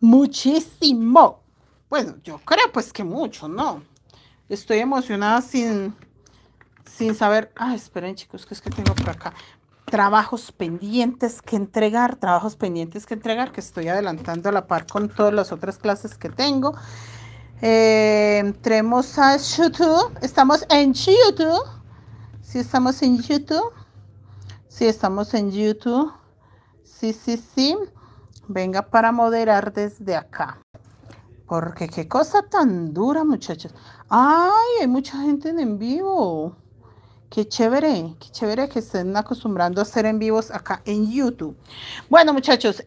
muchísimo. Bueno, yo creo pues que mucho, ¿no? Estoy emocionada sin saber. Ah, esperen chicos, que es que tengo por acá trabajos pendientes que entregar, que estoy adelantando a la par con todas las otras clases que tengo. Entremos a YouTube. Estamos en YouTube. Sí, estamos en YouTube. Sí, estamos en YouTube. Sí, sí, sí. Venga para moderar desde acá. Porque qué cosa tan dura, muchachos. Ay, hay mucha gente en vivo. Qué chévere que estén acostumbrando a hacer en vivos acá en YouTube. Bueno, muchachos,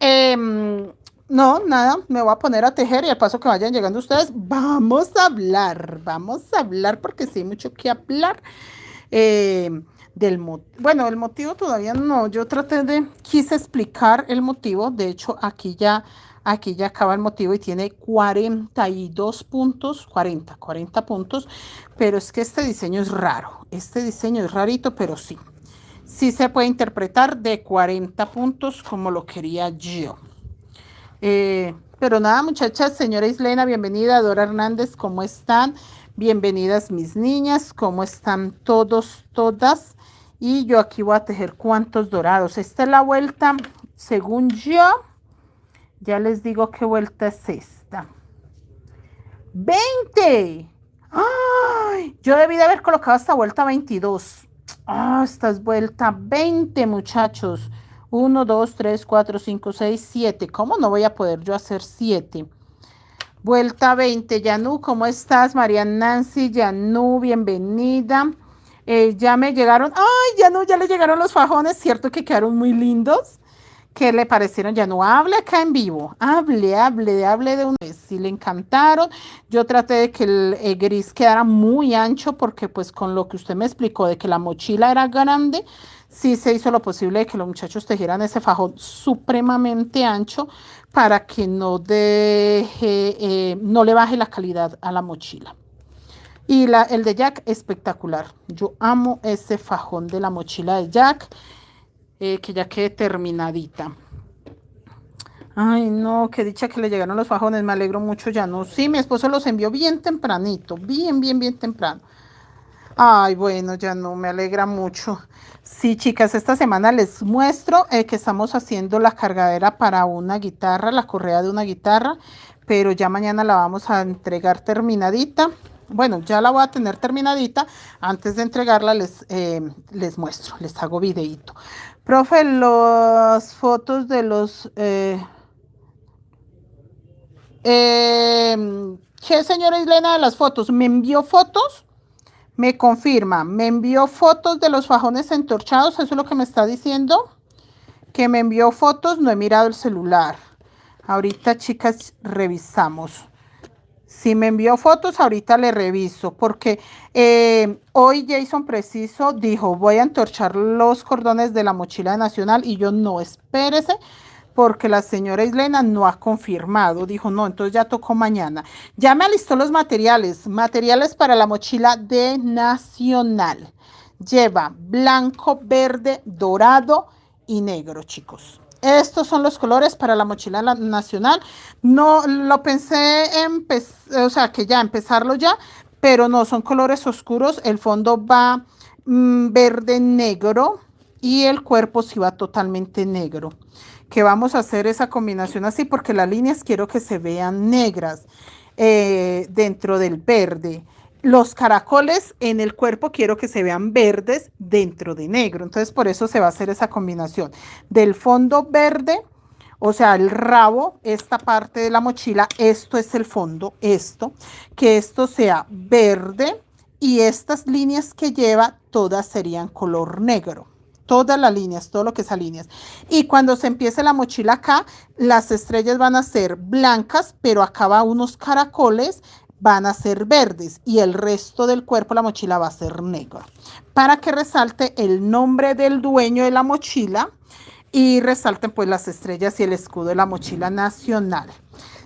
no, nada, me voy a poner a tejer y al paso que vayan llegando ustedes, vamos a hablar porque sí hay mucho que hablar. Bueno, el motivo todavía no, quise explicar el motivo, de hecho aquí ya acaba el motivo y tiene 42 puntos, 40 puntos, pero es que este diseño es raro, este diseño es rarito, pero sí se puede interpretar de 40 puntos como lo quería yo. Pero nada, muchachas, señora Islena, bienvenida, Dora Hernández, ¿cómo están? Bienvenidas mis niñas, ¿cómo están todos, todas? Y yo aquí voy a tejer cuantos dorados. Esta es la vuelta, según yo, ya les digo qué vuelta es esta. ¡20! ¡Ay! Yo debí de haber colocado esta vuelta 22. Ah, esta es vuelta 20, muchachos. 1, 2, 3, 4, 5, 6, 7. ¿Cómo no voy a poder yo hacer 7? Vuelta 20. Yanú, ¿cómo estás? María Nancy, Yanú, bienvenida. Ya me llegaron. ¡Ay, Yanú, ya le llegaron los fajones! ¿Cierto que quedaron muy lindos? ¿Qué le parecieron? Ya no hable acá en vivo. Hable de una vez. Si le encantaron. Yo traté de que el gris quedara muy ancho porque pues con lo que usted me explicó de que la mochila era grande, sí se hizo lo posible de que los muchachos tejieran ese fajón supremamente ancho para que no le baje la calidad a la mochila. Y el de Jack, espectacular. Yo amo ese fajón de la mochila de Jack. Que ya quede terminadita. Ay, no, qué dicha que le llegaron los fajones, me alegro mucho ya, no. Sí, mi esposo los envió bien tempranito, bien temprano. Ay, bueno, ya no, me alegra mucho. Sí, chicas, esta semana les muestro que estamos haciendo la cargadera para una guitarra, la correa de una guitarra, pero ya mañana la vamos a entregar terminadita. Bueno, ya la voy a tener terminadita. Antes de entregarla les muestro, les hago videito. Profe, las fotos de los... ¿qué señora Islena de las fotos? ¿Me envió fotos? Me confirma, me envió fotos de los fajones entorchados, eso es lo que me está diciendo. Que me envió fotos, no he mirado el celular. Ahorita, chicas, revisamos. Si me envió fotos, ahorita le reviso, porque hoy Jason Preciso dijo, voy a entorchar los cordones de la mochila nacional, y yo no, espérese, porque la señora Islena no ha confirmado, dijo no, entonces ya tocó mañana. Ya me alistó los materiales para la mochila de nacional. Lleva blanco, verde, dorado y negro, chicos. Estos son los colores para la mochila nacional. No lo pensé o sea, que ya empezarlo ya, pero no, son colores oscuros. El fondo va verde negro y el cuerpo sí va totalmente negro. Que vamos a hacer esa combinación así porque las líneas quiero que se vean negras dentro del verde. Los caracoles en el cuerpo quiero que se vean verdes dentro de negro. Entonces por eso se va a hacer esa combinación del fondo verde, o sea, el rabo, esta parte de la mochila, esto es el fondo, que esto sea verde y estas líneas que lleva todas serían color negro. Todas las líneas, todo lo que es a líneas. Y cuando se empiece la mochila acá, las estrellas van a ser blancas, pero acá va unos caracoles, van a ser verdes y el resto del cuerpo, la mochila va a ser negro. Para que resalte el nombre del dueño de la mochila y resalten pues las estrellas y el escudo de la mochila nacional.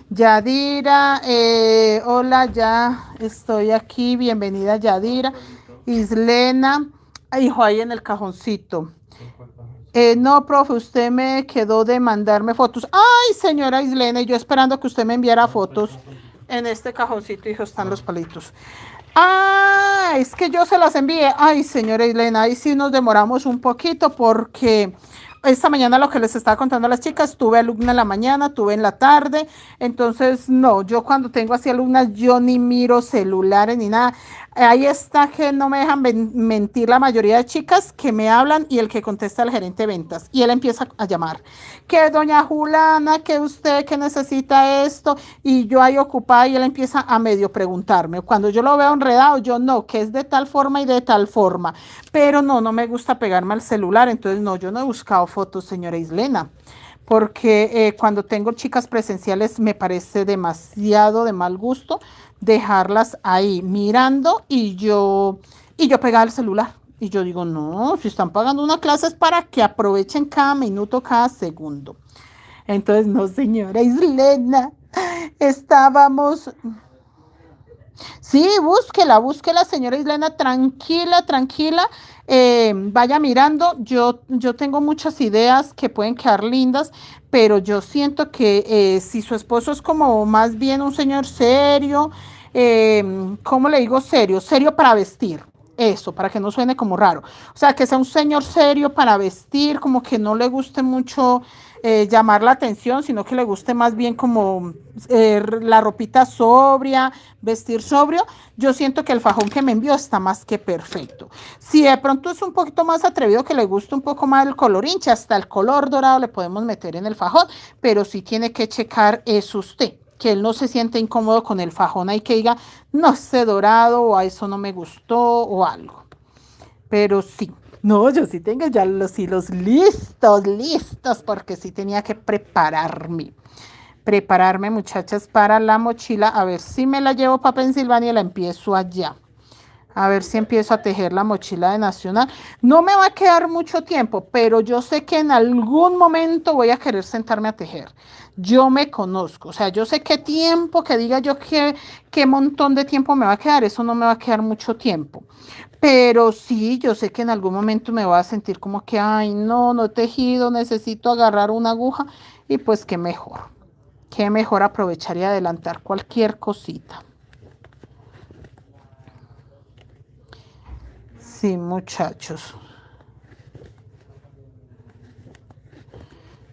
Yadira, hola, ya estoy aquí, bienvenida Yadira. Islena, hijo, ahí en el cajoncito. No, profe, usted me quedó de mandarme fotos. Ay, señora Islena, y yo esperando que usted me enviara fotos. En este cajoncito, hijo, están los palitos. Ah, es que yo se las envié. Ay, señora Islena, ahí sí nos demoramos un poquito porque esta mañana lo que les estaba contando a las chicas, tuve alumna en la mañana, tuve en la tarde, entonces no, yo cuando tengo así alumnas, yo ni miro celulares ni nada. Ahí está que no me dejan mentir la mayoría de chicas que me hablan y el que contesta el gerente de ventas y él empieza a llamar, que doña Julana, que usted que necesita esto y yo ahí ocupada y él empieza a medio preguntarme. Cuando yo lo veo enredado, yo no, que es de tal forma y de tal forma, pero no, no me gusta pegarme al celular, entonces no, yo no he buscado fotos, señora Islena, porque cuando tengo chicas presenciales me parece demasiado de mal gusto dejarlas ahí mirando y yo pegar el celular. Y yo digo, no, si están pagando una clase es para que aprovechen cada minuto, cada segundo. Entonces, no, señora Islena, estábamos. Sí, búsquela, señora Islena, tranquila, tranquila. Vaya mirando, yo tengo muchas ideas que pueden quedar lindas, pero yo siento que si su esposo es como más bien un señor serio, ¿cómo le digo serio? Serio para vestir. Eso, para que no suene como raro. O sea, que sea un señor serio para vestir, como que no le guste mucho llamar la atención, sino que le guste más bien como la ropita sobria, vestir sobrio. Yo siento que el fajón que me envió está más que perfecto. Si de pronto es un poquito más atrevido, que le guste un poco más el color hincha, hasta el color dorado le podemos meter en el fajón, pero sí tiene que checar es usted, que él no se siente incómodo con el fajón ahí, que diga, no, ese dorado o a eso no me gustó o algo. Pero sí, no, yo sí tengo ya los hilos listos, porque sí tenía que prepararme, muchachas, para la mochila. A ver si me la llevo para Pensilvania y la empiezo allá. A ver si empiezo a tejer la mochila de Nacional. No me va a quedar mucho tiempo, pero yo sé que en algún momento voy a querer sentarme a tejer. Yo me conozco, o sea, yo sé qué tiempo, que diga yo qué montón de tiempo me va a quedar, eso no me va a quedar mucho tiempo. Pero sí, yo sé que en algún momento me voy a sentir como que, ay, no, no he tejido, necesito agarrar una aguja y pues qué mejor aprovechar y adelantar cualquier cosita. Sí, muchachos.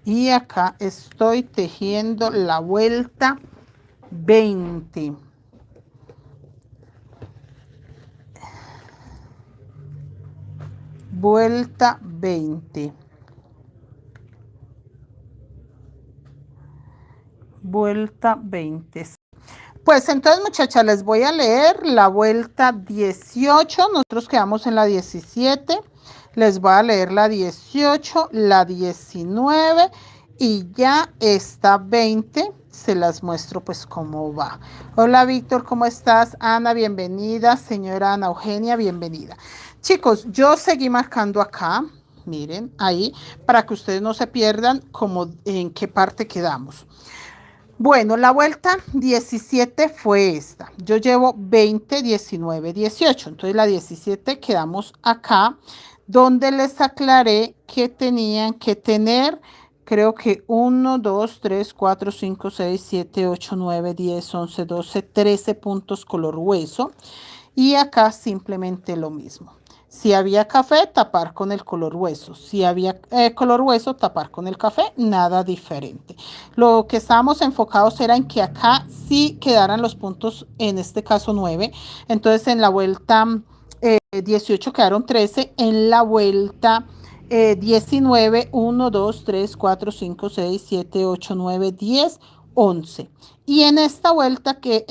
Y acá estoy tejiendo la vuelta 20. Vuelta 20. Vuelta 20. Pues entonces, muchachas, les voy a leer la vuelta 18. Nosotros quedamos en la 17. Les voy a leer la 18, la 19 y ya esta 20 se las muestro pues cómo va. Hola Víctor, ¿cómo estás? Ana, bienvenida. Señora Ana Eugenia, bienvenida. Chicos, yo seguí marcando acá, miren, ahí, para que ustedes no se pierdan como en qué parte quedamos. Bueno, la vuelta 17 fue esta. Yo llevo 20, 19, 18. Entonces la 17 quedamos acá, donde les aclaré que tenían que tener, creo que 1, 2, 3, 4, 5, 6, 7, 8, 9, 10, 11, 12, 13 puntos color hueso. Y acá simplemente lo mismo. Si había café, tapar con el color hueso. Si había color hueso, tapar con el café. Nada diferente. Lo que estábamos enfocados era en que acá sí quedaran los puntos, en este caso 9. Entonces en la vuelta 18 quedaron 13. En la vuelta 19, 1, 2, 3, 4, 5, 6, 7, 8, 9, 10, 11. Y en esta vuelta, que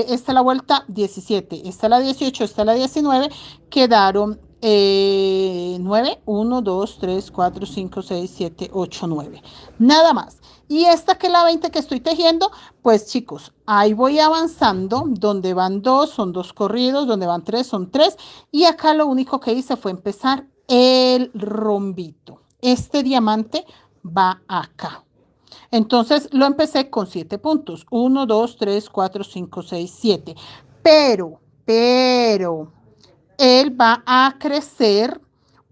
esta es la vuelta 17, esta es la 18, esta es la 19, quedaron 9, 1, 2, 3, 4, 5, 6, 7, 8, 9. Nada más. Y esta que es la 20 que estoy tejiendo, pues chicos, ahí voy avanzando, donde van 2 son 2 corridos, donde van 3 son 3. Y acá lo único que hice fue empezar el rombito. Este diamante va acá. Entonces lo empecé con 7 puntos. 1, 2, 3, 4, 5, 6, 7. Pero, él va a crecer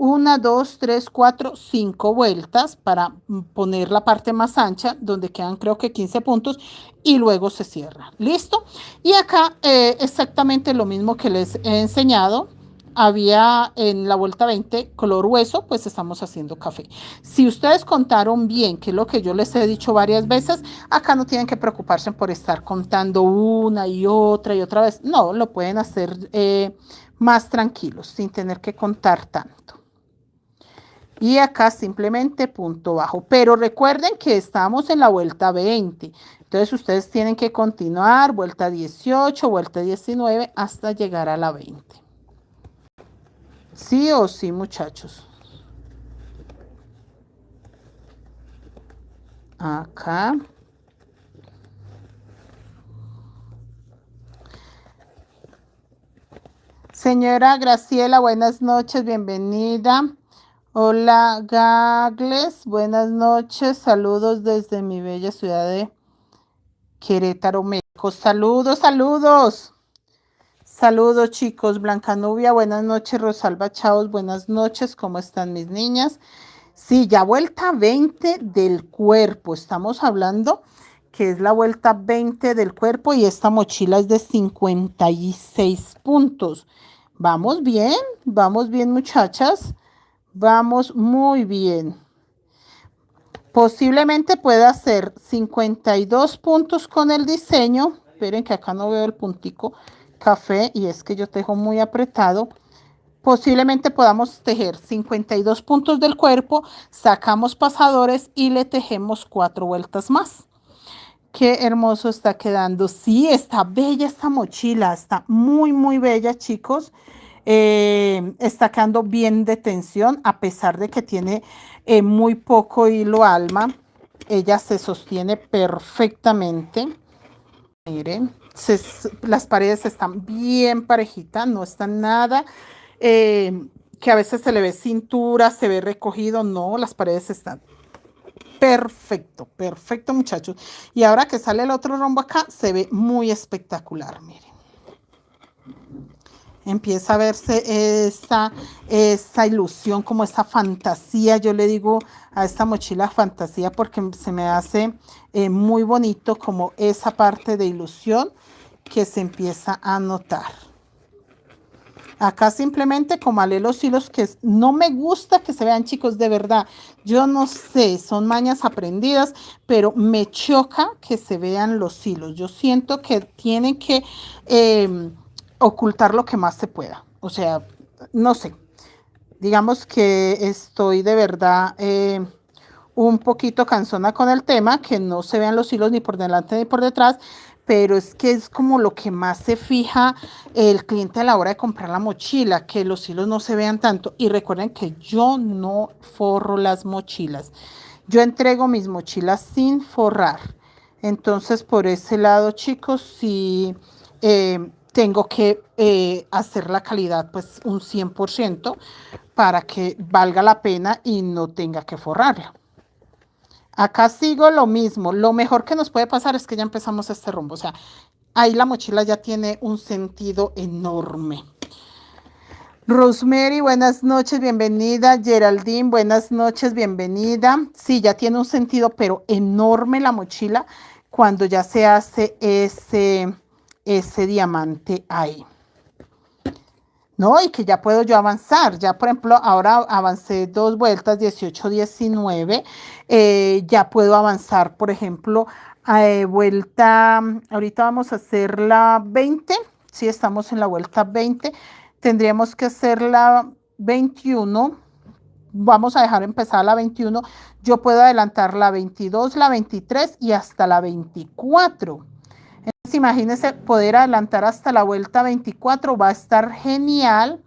1, 2, 3, 4, 5 vueltas para poner la parte más ancha, donde quedan creo que 15 puntos, y luego se cierra. ¿Listo? Y acá exactamente lo mismo que les he enseñado. Había en la vuelta 20 color hueso, pues estamos haciendo café. Si ustedes contaron bien, que es lo que yo les he dicho varias veces, acá no tienen que preocuparse por estar contando una y otra vez. No, lo pueden hacer más tranquilos, sin tener que contar tanto. Y acá simplemente punto bajo. Pero recuerden que estamos en la vuelta 20. Entonces ustedes tienen que continuar vuelta 18, vuelta 19 hasta llegar a la 20. Sí o sí, muchachos. Acá. Señora Graciela, buenas noches, bienvenida. Hola, Gagles, buenas noches. Saludos desde mi bella ciudad de Querétaro, México. Saludos, saludos. Saludos, chicos. Blanca Nubia, buenas noches. Rosalba Chaos, buenas noches. ¿Cómo están mis niñas? Sí, ya vuelta 20 del cuerpo. Estamos hablando que es la vuelta 20 del cuerpo y esta mochila es de 56 puntos. Vamos bien, muchachas. Vamos muy bien. Posiblemente pueda hacer 52 puntos con el diseño. Esperen que acá no veo el puntico café y es que yo tejo muy apretado. Posiblemente podamos tejer 52 puntos del cuerpo, sacamos pasadores y le tejemos 4 vueltas más. Qué hermoso está quedando. Sí, está bella esta mochila, está muy bella, chicos. Está quedando bien de tensión, a pesar de que tiene muy poco hilo alma. Ella se sostiene perfectamente. Miren, las paredes están bien parejitas, no están nada que a veces se le ve cintura, se ve recogido. No, las paredes están perfecto, perfecto, muchachos. Y ahora que sale el otro rombo acá, se ve muy espectacular, miren. Empieza a verse esa ilusión, como esa fantasía. Yo le digo a esta mochila fantasía porque se me hace muy bonito como esa parte de ilusión que se empieza a notar. Acá simplemente comalé los hilos que no me gusta que se vean, chicos, de verdad. Yo no sé, son mañas aprendidas, pero me choca que se vean los hilos. Yo siento que tienen que ocultar lo que más se pueda. O sea, no sé. Digamos que estoy de verdad un poquito cansona con el tema, que no se vean los hilos ni por delante ni por detrás, pero es que es como lo que más se fija el cliente a la hora de comprar la mochila, que los hilos no se vean tanto. Y recuerden que yo no forro las mochilas. Yo entrego mis mochilas sin forrar. Entonces, por ese lado, chicos, sí tengo que hacer la calidad pues un 100% para que valga la pena y no tenga que forrarla. Acá sigo lo mismo. Lo mejor que nos puede pasar es que ya empezamos este rumbo. O sea, ahí la mochila ya tiene un sentido enorme. Rosemary, buenas noches, bienvenida. Geraldine, buenas noches, bienvenida. Sí, ya tiene un sentido, pero enorme la mochila cuando ya se hace ese diamante ahí. ¿No? Y que ya puedo yo avanzar. Ya, por ejemplo, ahora avancé 2 vueltas, 18, 19. Ya puedo avanzar, por ejemplo, vuelta, ahorita vamos a hacer la 20. Sí, estamos en la vuelta 20. Tendríamos que hacer la 21. Vamos a dejar empezar la 21. Yo puedo adelantar la 22, la 23 y hasta la 24. Entonces, imagínense poder adelantar hasta la vuelta 24, va a estar genial.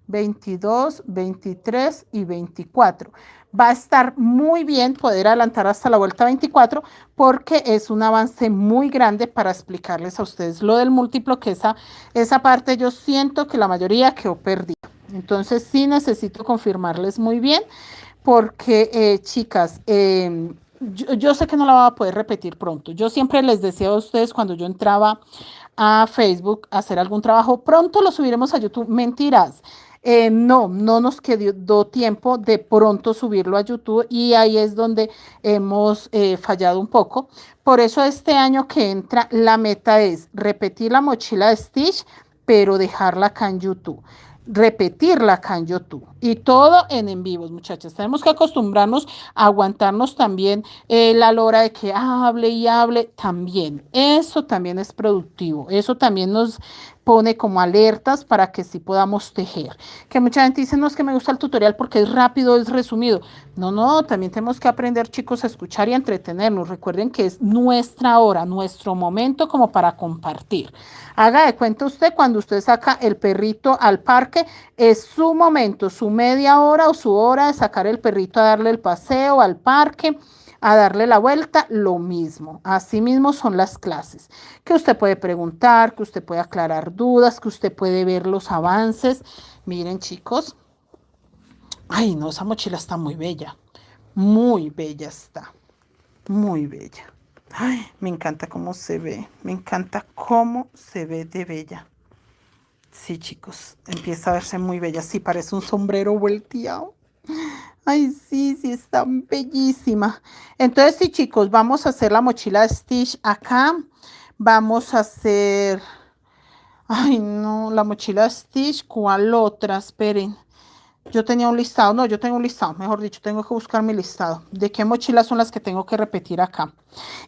22, 23 y 24. Va a estar muy bien poder adelantar hasta la vuelta 24 porque es un avance muy grande para explicarles a ustedes lo del múltiplo, que esa parte yo siento que la mayoría quedó perdida. Entonces sí necesito confirmarles muy bien porque, chicas, yo sé que no la voy a poder repetir pronto. Yo siempre les decía a ustedes cuando yo entraba a Facebook a hacer algún trabajo, pronto lo subiremos a YouTube. Mentiras. No nos quedó tiempo de pronto subirlo a YouTube y ahí es donde hemos fallado un poco. Por eso este año que entra, la meta es repetir la mochila de Stitch, pero dejarla acá en YouTube. Repetirla acá en YouTube y todo en vivos, muchachas. Tenemos que acostumbrarnos a aguantarnos también la lora de que hable y hable también. Eso también es productivo. Eso también nos pone como alertas para que sí podamos tejer. Que mucha gente dice, no, es que me gusta el tutorial porque es rápido, es resumido. No, también tenemos que aprender, chicos, a escuchar y a entretenernos. Recuerden que es nuestra hora, nuestro momento como para compartir. Haga de cuenta usted cuando usted saca el perrito al parque, es su momento, su media hora o su hora de sacar el perrito a darle el paseo al parque, a darle la vuelta, lo mismo. Así mismo son las clases, que usted puede preguntar, que usted puede aclarar dudas, que usted puede ver los avances. Miren, chicos. Ay, no, esa mochila está muy bella. Muy bella está. Muy bella. Ay, me encanta cómo se ve. Me encanta cómo se ve de bella. Sí, chicos, empieza a verse muy bella. Sí, parece un sombrero volteado. Ay, sí, sí, está bellísima. Entonces, sí, chicos, vamos a hacer la mochila de Stitch acá. Vamos a hacer... Ay, no, la mochila de Stitch. ¿Cuál otra? Esperen. Yo tenía un listado, no, yo tengo un listado, mejor dicho, tengo que buscar mi listado de qué mochilas son las que tengo que repetir acá.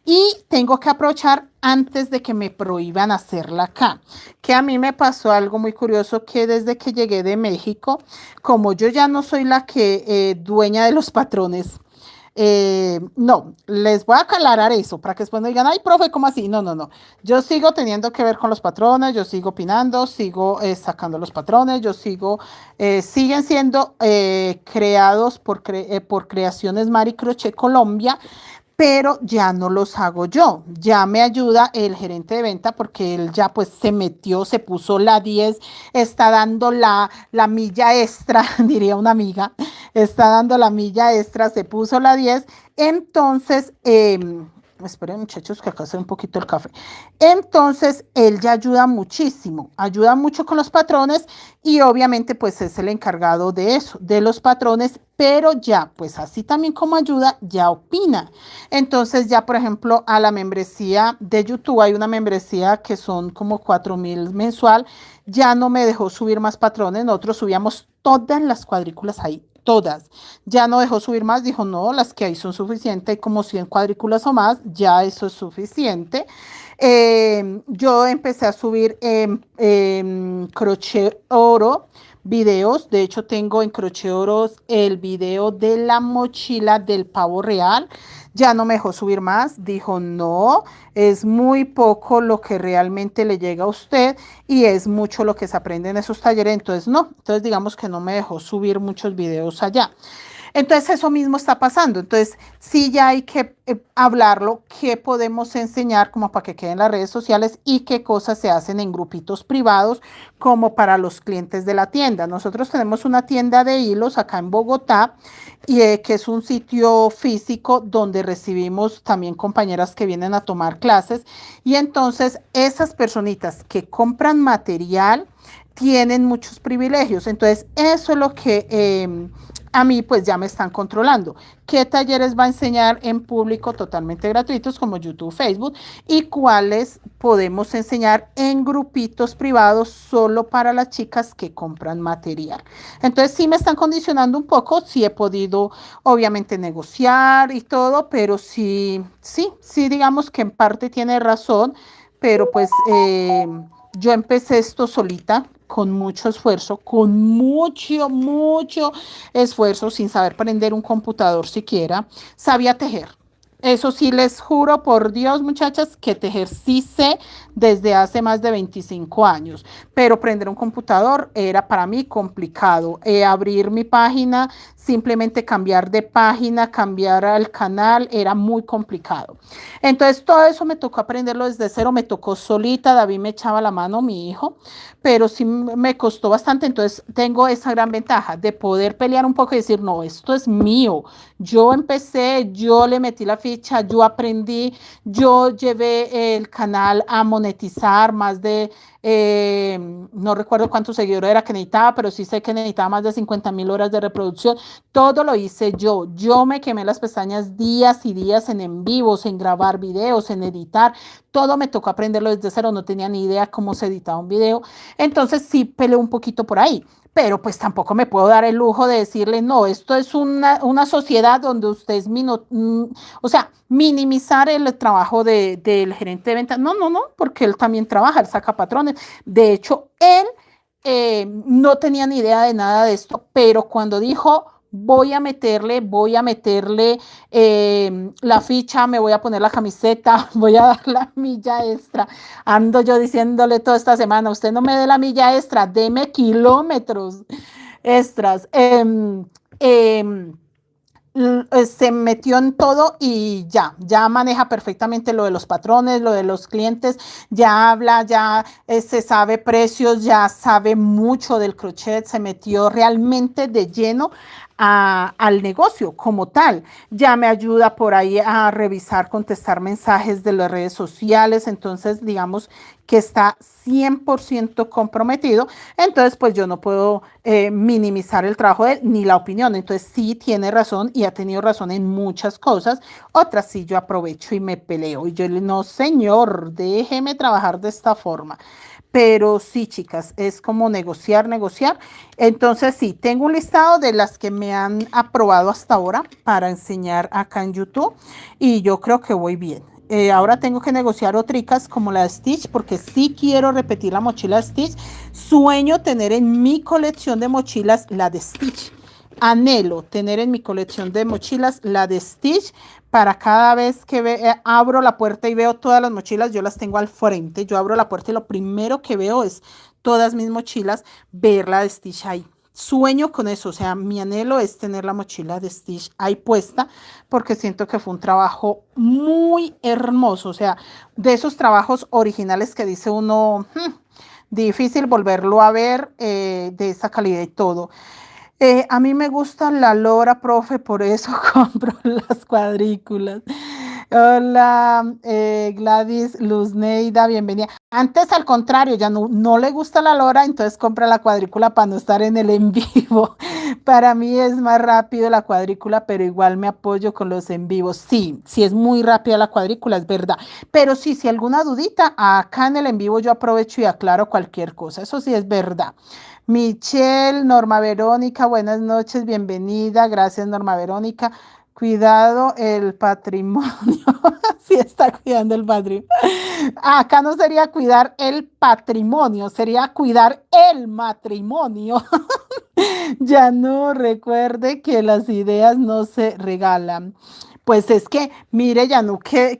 Y tengo que aprovechar antes de que me prohíban hacerla acá. Que a mí me pasó algo muy curioso que desde que llegué de México, como yo ya no soy la que dueña de los patrones, no, les voy a aclarar eso para que después no digan, ay, profe, ¿cómo así? No. Yo sigo teniendo que ver con los patrones, yo sigo opinando, sigo sacando los patrones, siguen siendo creados por Creaciones Mari Crochet Colombia, pero ya no los hago yo, ya me ayuda el gerente de venta porque él ya pues se metió, se puso la 10, está dando la milla extra, diría una amiga, está dando la milla extra, se puso la 10, entonces, esperen muchachos que acá se ve un poquito el café, entonces él ya ayuda mucho con los patrones y obviamente pues es el encargado de eso, de los patrones, pero ya pues así también como ayuda, ya opina. Entonces ya, por ejemplo, a la membresía de YouTube, hay una membresía que son como 4.000 mensual, ya no me dejó subir más patrones, nosotros subíamos todas las cuadrículas ahí, todas. Ya no dejó subir más, dijo, no, las que hay son suficientes, hay como 100 cuadrículas o más, ya eso es suficiente. Yo empecé a subir crochet oro, videos, de hecho tengo en crochet oro el video de la mochila del pavo real, ya no me dejó subir más, dijo no, es muy poco lo que realmente le llega a usted y es mucho lo que se aprende en esos talleres, entonces no, entonces digamos que no me dejó subir muchos videos allá. Entonces eso mismo está pasando. Entonces sí ya hay que hablarlo, qué podemos enseñar como para que queden en las redes sociales y qué cosas se hacen en grupitos privados como para los clientes de la tienda. Nosotros tenemos una tienda de hilos acá en Bogotá y que es un sitio físico donde recibimos también compañeras que vienen a tomar clases y entonces esas personitas que compran material tienen muchos privilegios. Entonces eso es lo que a mí pues ya me están controlando. ¿Qué talleres va a enseñar en público totalmente gratuitos como YouTube, Facebook? Y cuáles podemos enseñar en grupitos privados solo para las chicas que compran material. Entonces sí me están condicionando un poco, sí he podido obviamente negociar y todo, pero sí digamos que en parte tiene razón, pero pues yo empecé esto solita, con mucho esfuerzo, con mucho esfuerzo, sin saber prender un computador siquiera. Sabía tejer. Eso sí les juro por Dios, muchachas, que tejer sí sé desde hace más de 25 años, pero prender un computador era para mí complicado. Abrir mi página, simplemente cambiar de página, cambiar al canal, era muy complicado. Entonces todo eso me tocó aprenderlo desde cero, me tocó solita, David me echaba la mano, mi hijo, pero sí me costó bastante. Entonces tengo esa gran ventaja de poder pelear un poco y decir, no, esto es mío. Yo empecé, yo le metí la ficha, yo aprendí, yo llevé el canal a monetizar más de no recuerdo cuántos seguidores era que necesitaba, pero sí sé que necesitaba más de 50.000 horas de reproducción. Todo lo hice yo me quemé las pestañas días y días en vivos, en grabar videos, en editar, todo me tocó aprenderlo desde cero, no tenía ni idea cómo se editaba un video, entonces sí peleé un poquito por ahí, pero pues tampoco me puedo dar el lujo de decirle, no, esto es una sociedad donde usted es, o sea, minimizar el trabajo del gerente de ventas. No, no, no, porque él también trabaja, él saca patrones. De hecho, él no tenía ni idea de nada de esto, pero cuando dijo, voy a meterle la ficha, me voy a poner la camiseta, voy a dar la milla extra. Ando yo diciéndole toda esta semana, usted no me dé la milla extra, deme kilómetros extras. Se metió en todo y ya maneja perfectamente lo de los patrones, lo de los clientes, ya habla, ya se sabe precios, ya sabe mucho del crochet, se metió realmente de lleno al negocio como tal. Ya me ayuda por ahí a revisar, contestar mensajes de las redes sociales, entonces digamos que está 100% comprometido, entonces pues yo no puedo minimizar el trabajo de él ni la opinión, entonces sí tiene razón y ha tenido razón en muchas cosas, otras sí yo aprovecho y me peleo y yo le no señor, déjeme trabajar de esta forma. Pero sí, chicas, es como negociar. Entonces, sí, tengo un listado de las que me han aprobado hasta ahora para enseñar acá en YouTube y yo creo que voy bien. Ahora tengo que negociar otricas como la de Stitch porque sí quiero repetir la mochila de Stitch. Sueño tener en mi colección de mochilas la de Stitch. Anhelo tener en mi colección de mochilas la de Stitch para cada vez que abro la puerta y veo todas las mochilas, yo las tengo al frente. Yo abro la puerta y lo primero que veo es todas mis mochilas, ver la de Stitch ahí. Sueño con eso, o sea, mi anhelo es tener la mochila de Stitch ahí puesta porque siento que fue un trabajo muy hermoso, o sea, de esos trabajos originales que dice uno, difícil volverlo a ver de esa calidad y todo. A mí me gusta la lora, profe, por eso compro las cuadrículas. Hola, Gladys Luzneida, bienvenida. Antes, al contrario, ya no le gusta la lora, entonces compra la cuadrícula para no estar en el en vivo. Para mí es más rápido la cuadrícula, pero igual me apoyo con los en vivos. Sí, sí es muy rápida la cuadrícula, es verdad. Pero sí, si alguna dudita, acá en el en vivo yo aprovecho y aclaro cualquier cosa. Eso sí es verdad. Michelle, Norma Verónica, buenas noches, bienvenida. Gracias, Norma Verónica. Cuidado el patrimonio. Sí está cuidando el patrimonio. Acá no sería cuidar el patrimonio, sería cuidar el matrimonio. Ya no recuerde que las ideas no se regalan. Pues es que, mire, Yanu, que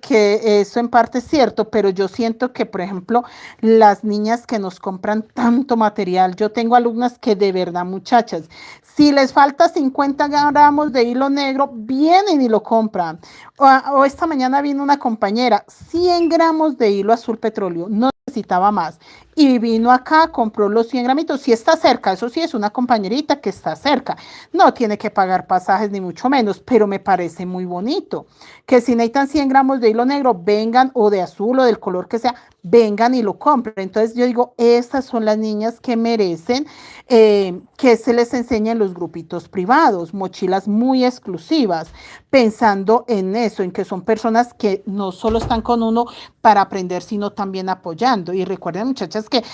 eso en parte es cierto, pero yo siento que, por ejemplo, las niñas que nos compran tanto material, yo tengo alumnas que de verdad, muchachas, si les falta 50 gramos de hilo negro, vienen y lo compran. O esta mañana vino una compañera, 100 gramos de hilo azul petróleo, no necesitaba más. Y vino acá, compró los 100 gramitos, si está cerca, eso sí es una compañerita que está cerca, no tiene que pagar pasajes ni mucho menos, pero me parece muy bonito que si necesitan 100 gramos de hilo negro, vengan, o de azul o del color que sea, vengan y lo compren. Entonces yo digo, estas son las niñas que merecen que se les enseñe en los grupitos privados, mochilas muy exclusivas, pensando en eso, en que son personas que no solo están con uno para aprender, sino también apoyando. Y recuerden, muchachas, que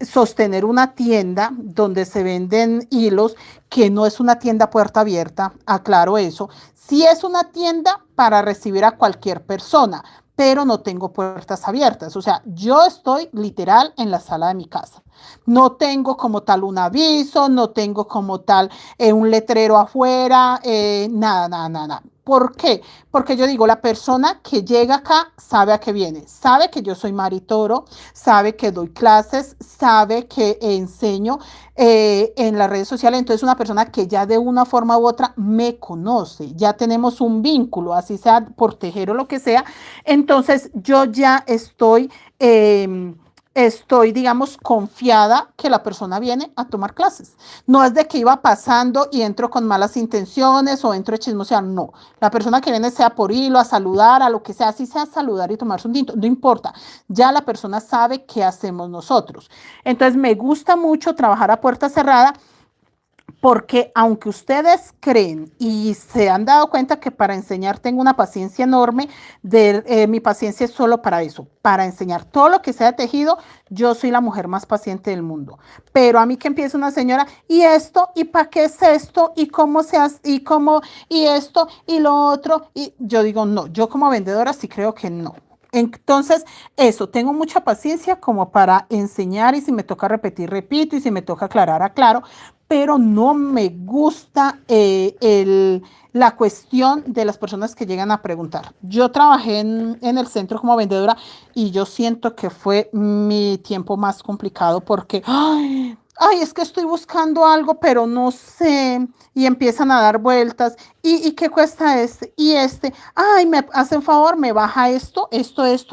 sostener una tienda donde se venden hilos, que no es una tienda puerta abierta, aclaro eso, sí es una tienda para recibir a cualquier persona, pero no tengo puertas abiertas, o sea, yo estoy literal en la sala de mi casa. No tengo como tal un aviso, no tengo como tal un letrero afuera, nada. ¿Por qué? Porque yo digo, la persona que llega acá sabe a qué viene, sabe que yo soy Mari Toro, sabe que doy clases, sabe que enseño en las redes sociales, entonces una persona que ya de una forma u otra me conoce, ya tenemos un vínculo, así sea por tejer o lo que sea, entonces yo ya estoy estoy, digamos, confiada que la persona viene a tomar clases. No es de que iba pasando y entro con malas intenciones o entro de chismosear, no. La persona que viene sea por hilo, a saludar, a lo que sea, así sea saludar y tomarse un tinto, no importa. Ya la persona sabe qué hacemos nosotros. Entonces, me gusta mucho trabajar a puerta cerrada porque aunque ustedes creen y se han dado cuenta que para enseñar tengo una paciencia enorme, mi paciencia es solo para eso, para enseñar todo lo que sea tejido, yo soy la mujer más paciente del mundo. Pero a mí que empieza una señora, y esto, y para qué es esto, y cómo se hace, y cómo, y esto, y lo otro, y yo digo, no, yo como vendedora sí creo que no. Entonces, eso, tengo mucha paciencia como para enseñar y si me toca repetir, repito y si me toca aclarar, aclaro, pero no me gusta la cuestión de las personas que llegan a preguntar. Yo trabajé en el centro como vendedora y yo siento que fue mi tiempo más complicado porque, ay, es que estoy buscando algo, pero no sé. Y empiezan a dar vueltas. ¿Y qué cuesta este? Y este. Ay, me hacen favor, me baja esto,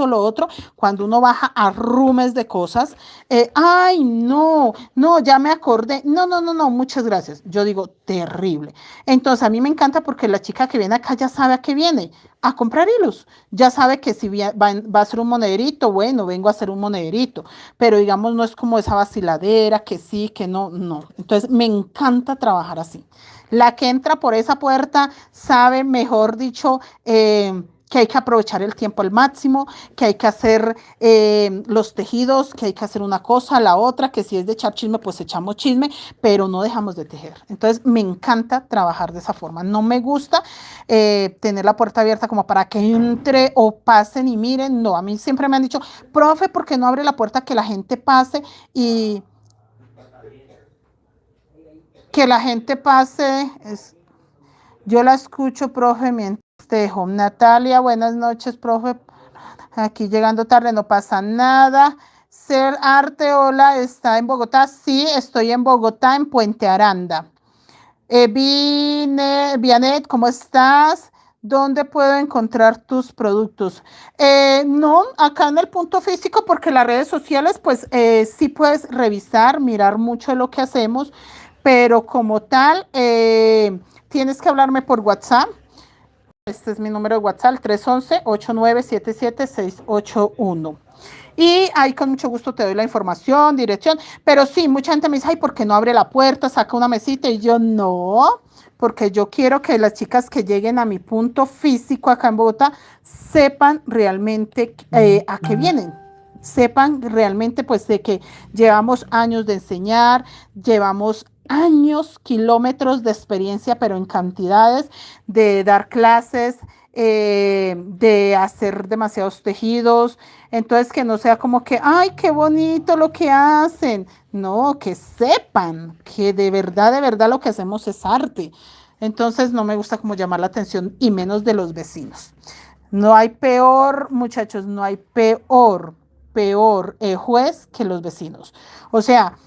lo otro. Cuando uno baja a rumes de cosas. Ay, no, no, ya me acordé. No, no, no, no, muchas gracias. Yo digo, terrible. Entonces, a mí me encanta porque la chica que viene acá ya sabe a qué viene. A comprar hilos. Ya sabe que si va a hacer un monederito, bueno, vengo a hacer un monederito. Pero digamos, no es como esa vaciladera, que sí, que no, no. Entonces, me encanta trabajar así. La que entra por esa puerta sabe, mejor dicho, que hay que aprovechar el tiempo al máximo, que hay que hacer los tejidos, que hay que hacer una cosa, la otra, que si es de echar chisme, pues echamos chisme, pero no dejamos de tejer. Entonces, me encanta trabajar de esa forma. No me gusta tener la puerta abierta como para que entre o pasen y miren. No, a mí siempre me han dicho, profe, ¿por qué no abre la puerta que la gente pase y que la gente pase? Yo la escucho, profe, mientras tejo. Natalia, buenas noches, profe. Aquí llegando tarde, no pasa nada. Ser Arte, hola, ¿está en Bogotá? Sí, estoy en Bogotá, en Puente Aranda. Vianet, ¿cómo estás? ¿Dónde puedo encontrar tus productos? No, acá en el punto físico, porque las redes sociales, pues sí puedes revisar, mirar mucho de lo que hacemos, pero como tal, tienes que hablarme por WhatsApp. Este es mi número de WhatsApp, 311-8977-681. Y ahí con mucho gusto te doy la información, dirección. Pero sí, mucha gente me dice, ay, ¿por qué no abre la puerta, saca una mesita? Y yo, no, porque yo quiero que las chicas que lleguen a mi punto físico acá en Bogotá sepan realmente a qué vienen. Sepan realmente pues de que llevamos años de enseñar, llevamos años, kilómetros de experiencia, pero en cantidades, de dar clases, de hacer demasiados tejidos. Entonces, que no sea como que, ay, qué bonito lo que hacen. No, que sepan que de verdad lo que hacemos es arte. Entonces, no me gusta como llamar la atención y menos de los vecinos. No hay peor, muchachos, no hay peor juez que los vecinos. O sea,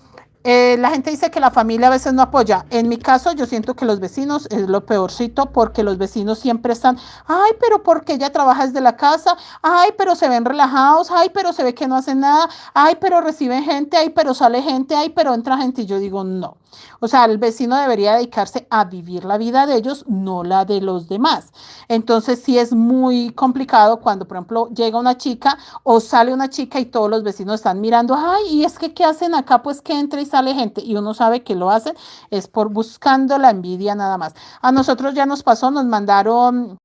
la gente dice que la familia a veces no apoya. En mi caso, yo siento que los vecinos es lo peorcito porque los vecinos siempre están, ay, pero porque ella trabaja desde la casa, ay, pero se ven relajados, ay, pero se ve que no hacen nada, ay, pero reciben gente, ay, pero sale gente, ay, pero entra gente. Y yo digo, no. O sea, el vecino debería dedicarse a vivir la vida de ellos, no la de los demás. Entonces, sí es muy complicado cuando, por ejemplo, llega una chica o sale una chica y todos los vecinos están mirando, ay, y es que, ¿qué hacen acá? Pues que entra y sale gente y uno sabe que lo hacen, es por buscando la envidia nada más. A nosotros ya nos pasó, nos mandaron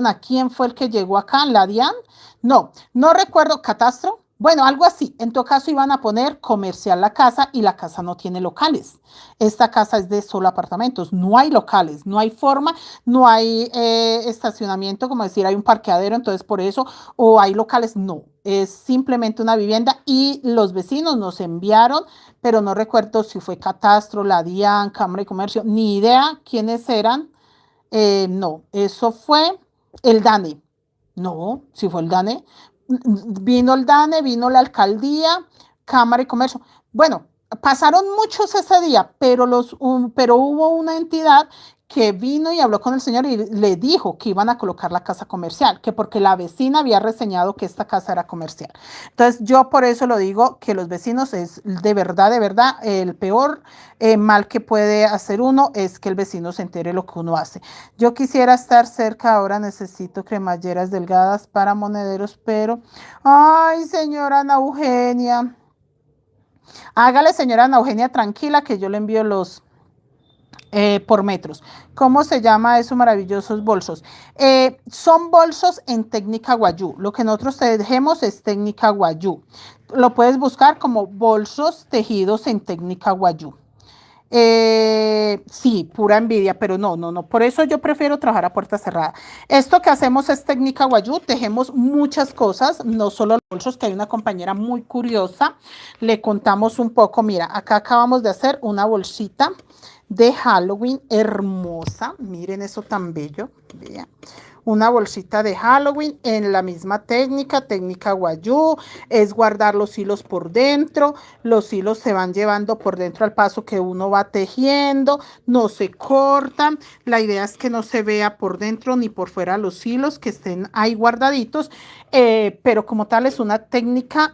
a quién fue el que llegó acá, la DIAN, no recuerdo, Catastro, bueno, algo así. En todo caso iban a poner comercial la casa y la casa no tiene locales. Esta casa es de solo apartamentos, no hay locales, no hay forma, no hay estacionamiento, como decir, hay un parqueadero, entonces por eso, o hay locales, no. Es simplemente una vivienda y los vecinos nos enviaron, pero no recuerdo si fue Catastro, la DIAN, Cámara de Comercio, ni idea quiénes eran. No, eso fue el DANE. No, si fue el DANE. Vino el DANE, vino la alcaldía, Cámara y Comercio. Bueno, pasaron muchos ese día, pero hubo una entidad que vino y habló con el señor y le dijo que iban a colocar la casa comercial, que porque la vecina había reseñado que esta casa era comercial. Entonces yo por eso lo digo, que los vecinos es de verdad, el peor mal que puede hacer uno es que el vecino se entere lo que uno hace. Yo quisiera estar cerca, ahora necesito cremalleras delgadas para monederos, pero, ay, señora Ana Eugenia, hágale, señora Ana Eugenia, tranquila que yo le envío los por metros. ¿Cómo se llama esos maravillosos bolsos? Son bolsos en técnica guayú. Lo que nosotros tejemos es técnica guayú. Lo puedes buscar como bolsos tejidos en técnica guayú. Sí, pura envidia, pero no, no, no. Por eso yo prefiero trabajar a puerta cerrada. Esto que hacemos es técnica guayú, tejemos muchas cosas, no solo los bolsos, que hay una compañera muy curiosa. Le contamos un poco, mira, acá acabamos de hacer una bolsita de Halloween hermosa. Miren eso tan bello. Vean. Una bolsita de Halloween en la misma técnica, técnica guayú, es guardar los hilos por dentro, los hilos se van llevando por dentro al paso que uno va tejiendo, no se cortan, la idea es que no se vea por dentro ni por fuera los hilos, que estén ahí guardaditos, pero como tal es una técnica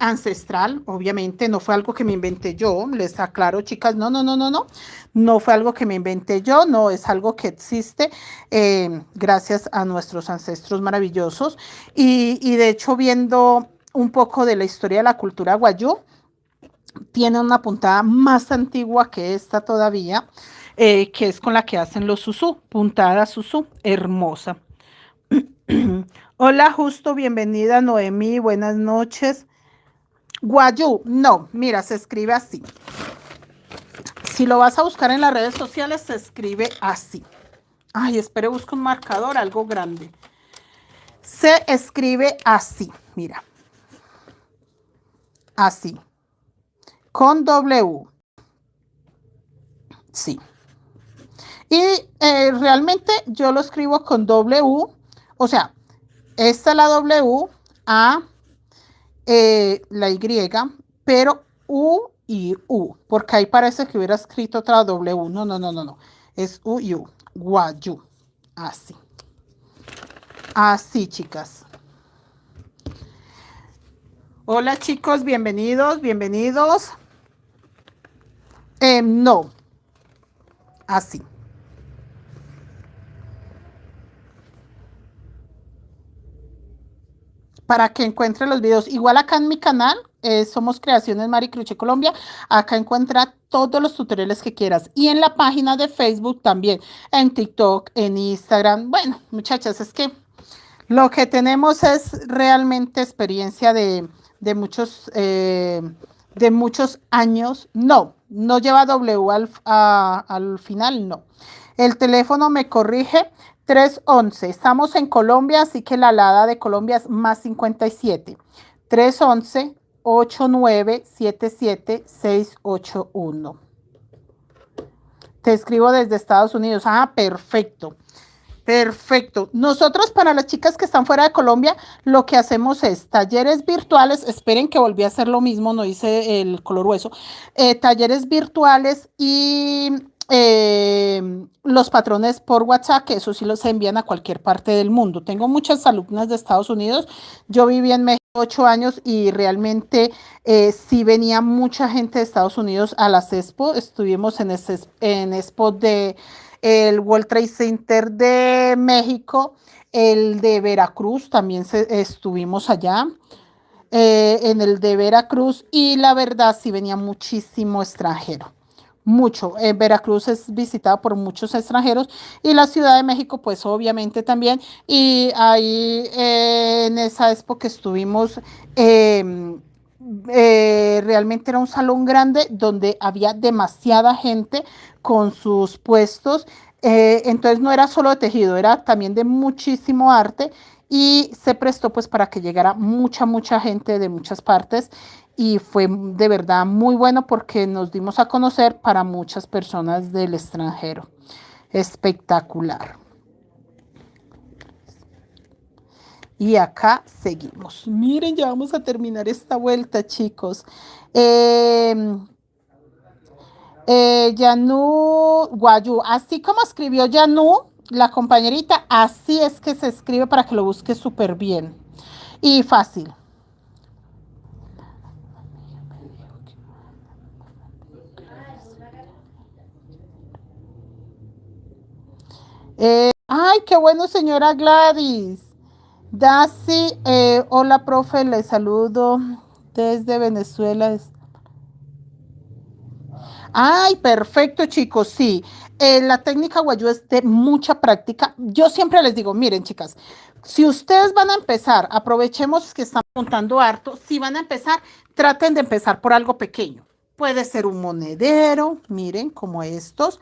ancestral, obviamente, no fue algo que me inventé yo, les aclaro, chicas, no, no, no, no, no, no fue algo que me inventé yo, no, es algo que existe gracias a nuestros ancestros maravillosos y de hecho viendo un poco de la historia de la cultura guayú, tiene una puntada más antigua que esta todavía, que es con la que hacen los susú, puntada susú, hermosa. Hola, justo, bienvenida Noemí, buenas noches. Guayú, no, mira, se escribe así. Si lo vas a buscar en las redes sociales, se escribe así. Ay, espere, busco un marcador, algo grande. Se escribe así, mira. Así. Con W. Sí. Y realmente yo lo escribo con W. O sea, esta es la W, A, la Y, pero U y U, porque ahí parece que hubiera escrito otra W. No, no, no, no, no. Es U y U. Guayú. Así. Así, chicas. Hola, chicos, bienvenidos, bienvenidos. No. Así. Para que encuentre los videos. Igual acá en mi canal, somos Creaciones Mari Cruche Colombia. Acá encuentra todos los tutoriales que quieras. Y en la página de Facebook también. En TikTok, en Instagram. Bueno, muchachas, es que lo que tenemos es realmente experiencia de muchos años. No, no lleva W al final, no. El teléfono me corrige 311. Estamos en Colombia, así que la alada de Colombia es más 57. 311 8977 681. Te escribo desde Estados Unidos. Ah, perfecto. Perfecto. Nosotros para las chicas que están fuera de Colombia, lo que hacemos es talleres virtuales. Esperen que volví a hacer lo mismo, no hice el color hueso. Talleres virtuales y los patrones por WhatsApp, que eso sí los envían a cualquier parte del mundo. Tengo muchas alumnas de Estados Unidos. Yo viví en México 8 años y realmente sí venía mucha gente de Estados Unidos a las expo. Estuvimos en expo de el World Trade Center de México, el de Veracruz, también estuvimos allá, en el de Veracruz, y la verdad sí venía muchísimo extranjero. Mucho. Veracruz es visitada por muchos extranjeros y la Ciudad de México, pues obviamente también. Y ahí en esa expo que estuvimos, realmente era un salón grande donde había demasiada gente con sus puestos. Entonces no era solo de tejido, era también de muchísimo arte y se prestó pues para que llegara mucha gente de muchas partes y fue de verdad muy bueno porque nos dimos a conocer para muchas personas del extranjero. Espectacular. Y acá seguimos. Miren, ya vamos a terminar esta vuelta, chicos. Yanu Guayú, así como escribió Yanu, la compañerita, así es que se escribe para que lo busque súper bien y fácil. Ay, qué bueno, señora Gladys. Dasi, hola, profe, le saludo desde Venezuela. Ay, perfecto, chicos, sí. La técnica guayú es de mucha práctica. Yo siempre les digo, miren, chicas, si ustedes van a empezar, aprovechemos que están montando harto, si van a empezar, traten de empezar por algo pequeño. Puede ser un monedero, miren, como estos.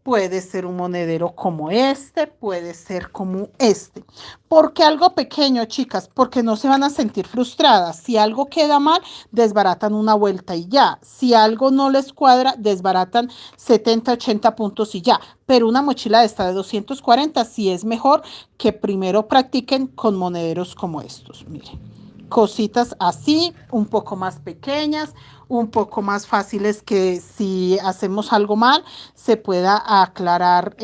Puede ser un monedero como este, puede ser como este. ¿Por qué algo pequeño, chicas? Porque no se van a sentir frustradas. Si algo queda mal, desbaratan una vuelta y ya. Si algo no les cuadra, desbaratan 70, 80 puntos y ya. Pero una mochila de esta de 240 sí es mejor que primero practiquen con monederos como estos. Miren, cositas así, un poco más pequeñas, un poco más fáciles que si hacemos algo mal se pueda aclarar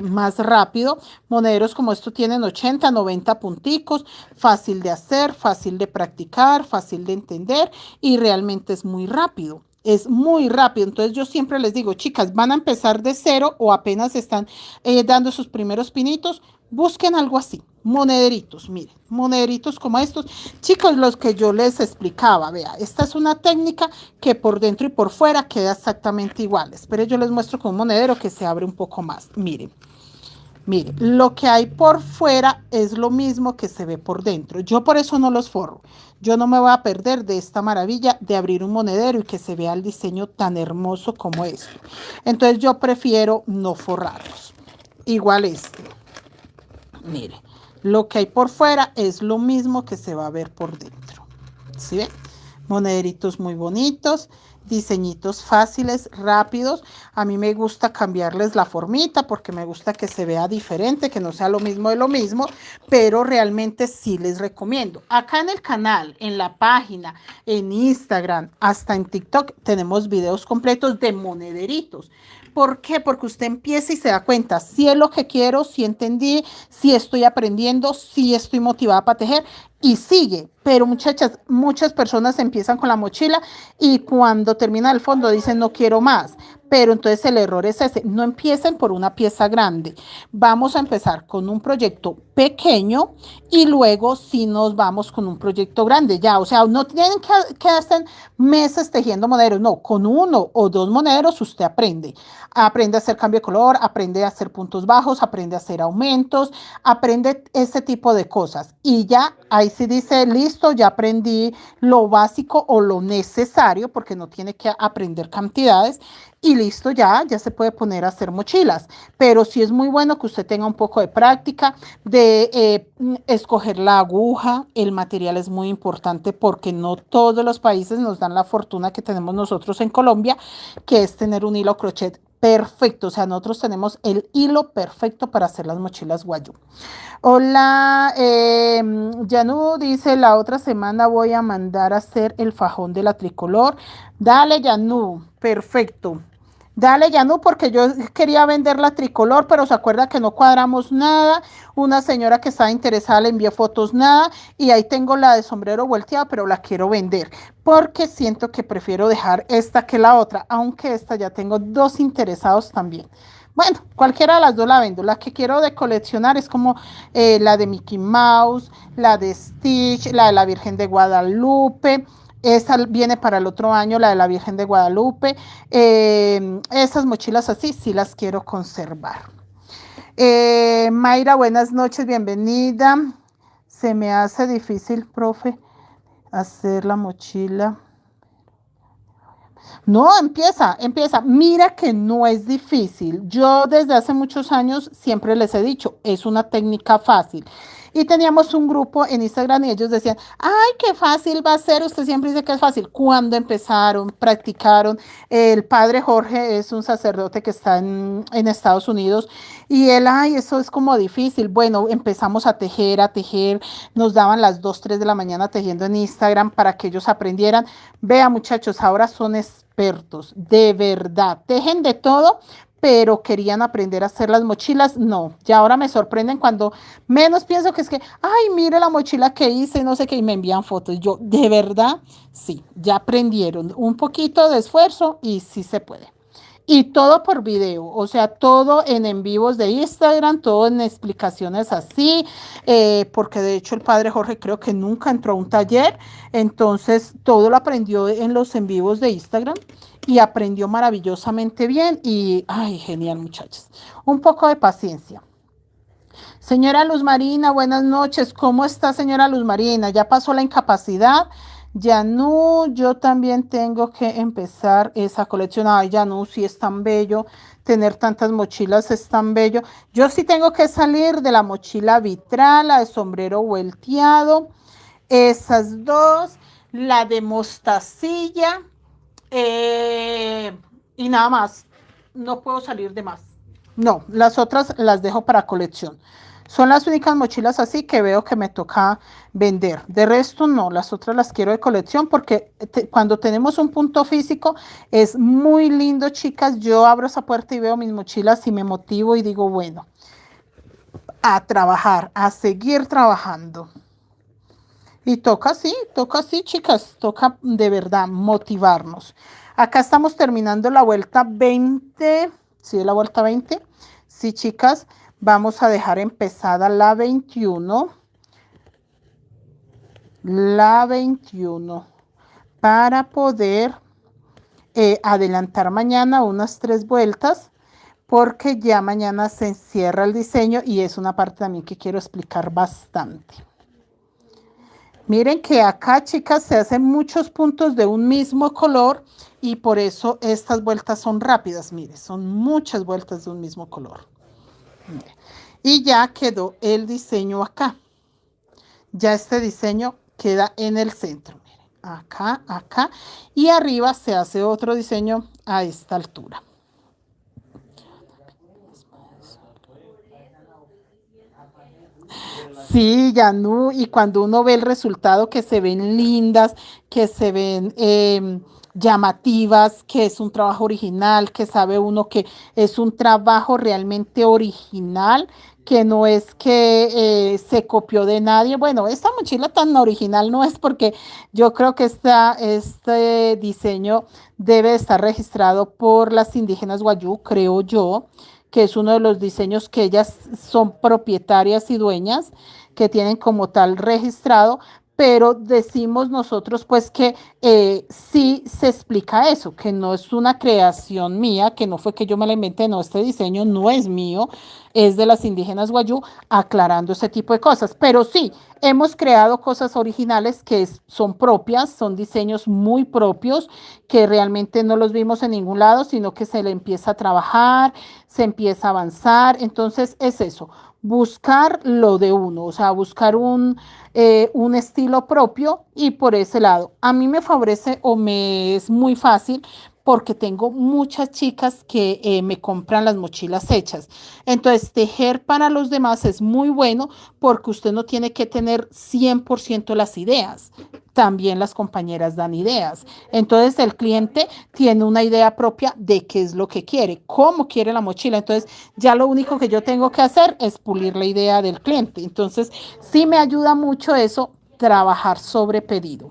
más rápido. Monederos como esto tienen 80, 90 punticos, fácil de hacer, fácil de practicar, fácil de entender y realmente es muy rápido. Es muy rápido, entonces yo siempre les digo, chicas, van a empezar de cero o apenas están dando sus primeros pinitos, busquen algo así, monederitos, miren, monederitos como estos. Chicos, los que yo les explicaba, vea, esta es una técnica que por dentro y por fuera queda exactamente igual. Esperen, yo les muestro con un monedero que se abre un poco más. Miren, miren, lo que hay por fuera es lo mismo que se ve por dentro. Yo por eso no los forro. Yo no me voy a perder de esta maravilla de abrir un monedero y que se vea el diseño tan hermoso como esto. Entonces yo prefiero no forrarlos. Igual este. Mire, lo que hay por fuera es lo mismo que se va a ver por dentro. ¿Sí ven? Monederitos muy bonitos, diseñitos fáciles, rápidos. A mí me gusta cambiarles la formita porque me gusta que se vea diferente, que no sea lo mismo de lo mismo, pero realmente sí les recomiendo. Acá en el canal, en la página, en Instagram, hasta en TikTok, tenemos videos completos de monederitos. ¿Por qué? Porque usted empieza y se da cuenta si es lo que quiero, si entendí, si estoy aprendiendo, si estoy motivada para tejer y sigue. Pero muchachas, muchas personas empiezan con la mochila y cuando termina el fondo dicen no quiero más. Pero entonces el error es ese, no empiecen por una pieza grande. Vamos a empezar con un proyecto pequeño y luego sí nos vamos con un proyecto grande. Ya, o sea, no tienen que quedarse meses tejiendo monederos, no, con uno o dos monederos usted aprende. Aprende a hacer cambio de color, aprende a hacer puntos bajos, aprende a hacer aumentos, aprende ese tipo de cosas. Y ya ahí sí dice, listo, ya aprendí lo básico o lo necesario, porque no tiene que aprender cantidades. Y listo, ya se puede poner a hacer mochilas. Pero sí es muy bueno que usted tenga un poco de práctica, de escoger la aguja. El material es muy importante porque no todos los países nos dan la fortuna que tenemos nosotros en Colombia, que es tener un hilo crochet perfecto. O sea, nosotros tenemos el hilo perfecto para hacer las mochilas guayú. Hola, Yanu dice, la otra semana voy a mandar a hacer el fajón de la tricolor. Dale, Yanu, perfecto. Dale, Yanu, porque yo quería vender la tricolor, pero se acuerda que no cuadramos nada. Una señora que estaba interesada le envió fotos, nada. Y ahí tengo la de sombrero volteado, pero la quiero vender. Porque siento que prefiero dejar esta que la otra, aunque esta ya tengo dos interesados también. Bueno, cualquiera de las dos la vendo. La que quiero de coleccionar es como la de Mickey Mouse, la de Stitch, la de la Virgen de Guadalupe. Esa viene para el otro año, la de la Virgen de Guadalupe. Esas mochilas así sí las quiero conservar. Mayra, buenas noches, bienvenida. Se me hace difícil, profe, hacer la mochila. No, empieza. Mira que no es difícil. Yo desde hace muchos años siempre les he dicho, es una técnica fácil. Y teníamos un grupo en Instagram y ellos decían, ay, qué fácil va a ser, usted siempre dice que es fácil. Cuando empezaron, practicaron, el padre Jorge es un sacerdote que está en Estados Unidos y él, ay, eso es como difícil. Bueno, empezamos a tejer, nos daban las 2, 3 de la mañana tejiendo en Instagram para que ellos aprendieran. Vea, muchachos, ahora son expertos, de verdad, tejen de todo, pero querían aprender a hacer las mochilas, no, ya ahora me sorprenden cuando menos pienso que es que, ay, mire la mochila que hice, no sé qué, y me envían fotos. Yo, de verdad, sí, ya aprendieron un poquito de esfuerzo y sí se puede. Y todo por video, o sea, todo en vivos de Instagram, todo en explicaciones así, porque de hecho el padre Jorge creo que nunca entró a un taller, entonces todo lo aprendió en los en vivos de Instagram y aprendió maravillosamente bien y, ay, genial muchachos, un poco de paciencia. Señora Luz Marina, buenas noches. ¿Cómo está, señora Luz Marina? ¿Ya pasó la incapacidad? Ya no, yo también tengo que empezar esa colección. Ay, ya no, sí es tan bello. Tener tantas mochilas es tan bello. Yo sí tengo que salir de la mochila vitral, la de sombrero volteado. Esas dos, la de mostacilla y nada más. No puedo salir de más. No, las otras las dejo para colección. Son las únicas mochilas así que veo que me toca vender. De resto, no, las otras las quiero de colección porque cuando tenemos un punto físico es muy lindo, chicas. Yo abro esa puerta y veo mis mochilas y me motivo y digo, bueno, a trabajar, a seguir trabajando. Y toca así, chicas, toca de verdad motivarnos. Acá estamos terminando la vuelta 20, sí, la vuelta 20. Sí, chicas, vamos a dejar empezada la 21, para poder adelantar mañana unas 3 vueltas, porque ya mañana se cierra el diseño y es una parte también que quiero explicar bastante. Miren que acá, chicas, se hacen muchos puntos de un mismo color y por eso estas vueltas son rápidas. Miren, son muchas vueltas de un mismo color. Miren. Y ya quedó el diseño acá. Ya este diseño queda en el centro. Miren, acá, acá. Y arriba se hace otro diseño a esta altura. Sí, Yanu, y cuando uno ve el resultado, que se ven lindas, que se ven llamativas, que es un trabajo original, que sabe uno que es un trabajo realmente original, que no es que se copió de nadie. Bueno, esta mochila tan original no es porque yo creo que este diseño debe estar registrado por las indígenas Wayuu, creo yo, que es uno de los diseños que ellas son propietarias y dueñas, que tienen como tal registrado, pero decimos nosotros pues que sí se explica eso, que no es una creación mía, que no fue que yo me la inventé, no, este diseño no es mío, es de las indígenas Wayuu, aclarando ese tipo de cosas, pero sí, hemos creado cosas originales que son propias, son diseños muy propios, que realmente no los vimos en ningún lado, sino que se le empieza a trabajar, se empieza a avanzar, entonces es eso, buscar lo de uno, o sea, buscar un estilo propio y por ese lado. A mí me favorece o me es muy fácil porque tengo muchas chicas que me compran las mochilas hechas. Entonces, tejer para los demás es muy bueno porque usted no tiene que tener 100% las ideas. También las compañeras dan ideas. Entonces, el cliente tiene una idea propia de qué es lo que quiere, cómo quiere la mochila. Entonces, ya lo único que yo tengo que hacer es pulir la idea del cliente. Entonces, sí me ayuda mucho eso, trabajar sobre pedido.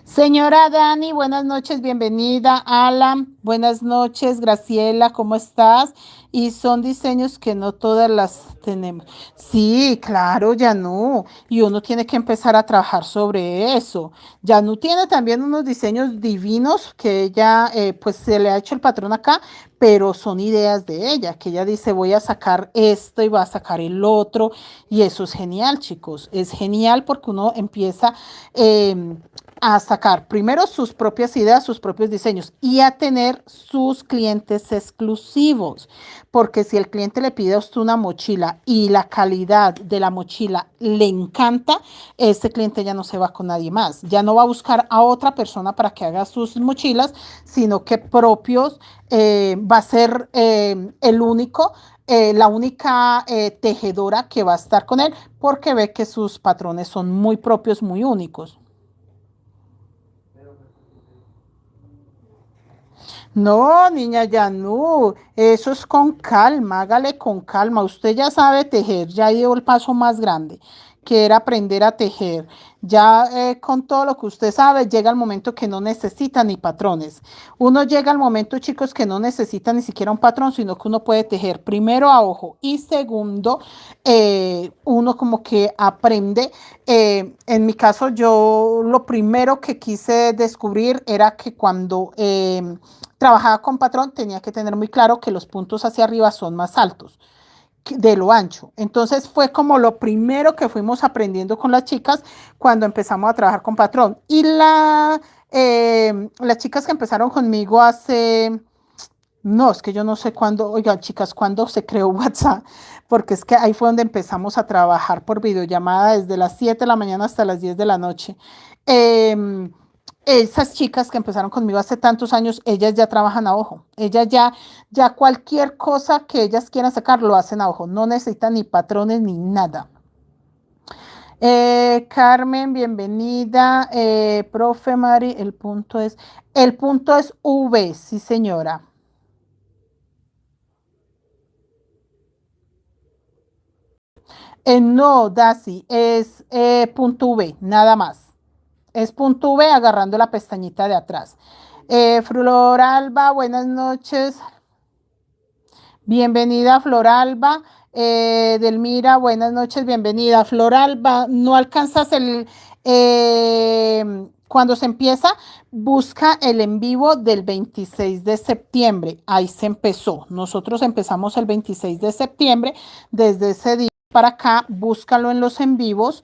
Señora Dani, buenas noches, bienvenida. Alan, buenas noches. Graciela, ¿cómo estás? Y son diseños que no todas las tenemos. Sí, claro, Yanu. Y uno tiene que empezar a trabajar sobre eso. Yanu tiene también unos diseños divinos que ella, pues se le ha hecho el patrón acá, pero son ideas de ella, que ella dice, voy a sacar esto y va a sacar el otro. Y eso es genial, chicos. Es genial porque uno empieza a sacar primero sus propias ideas, sus propios diseños y a tener sus clientes exclusivos. porque si el cliente le pide a usted una mochila y la calidad de la mochila le encanta, ese cliente ya no se va con nadie más, ya no va a buscar a otra persona para que haga sus mochilas, sino que propios va a ser el único, la única tejedora que va a estar con él, porque ve que sus patrones son muy propios, muy únicos. No, niña, ya no. Eso es con calma, hágale con calma. Usted ya sabe tejer, ya dio el paso más grande, que era aprender a tejer. Ya con todo lo que usted sabe, llega el momento que no necesita ni patrones. Uno llega al momento, chicos, que no necesita ni siquiera un patrón, sino que uno puede tejer primero a ojo y segundo, uno como que aprende. En mi caso, yo lo primero que quise descubrir era que cuando trabajaba con patrón, tenía que tener muy claro que los puntos hacia arriba son más altos de lo ancho. Entonces fue como lo primero que fuimos aprendiendo con las chicas cuando empezamos a trabajar con patrón. Y las chicas que empezaron conmigo hace, no, es que yo no sé cuándo, oigan chicas, cuándo se creó WhatsApp, porque es que ahí fue donde empezamos a trabajar por videollamada desde las 7 de la mañana hasta las 10 de la noche. Eh, esas chicas que empezaron conmigo hace tantos años, ellas ya trabajan a ojo. Ellas ya cualquier cosa que ellas quieran sacar lo hacen a ojo. No necesitan ni patrones ni nada. Carmen, bienvenida. Profe Mari, el punto es V, sí señora. No, Daisy, es punto V, nada más. Es punto V agarrando la pestañita de atrás. Floralba, buenas noches. Bienvenida, Floralba. Delmira, buenas noches, bienvenida. Floralba, no alcanzas cuando se empieza, busca el en vivo del 26 de septiembre. Ahí se empezó. Nosotros empezamos el 26 de septiembre. Desde ese día para acá, búscalo en los en vivos.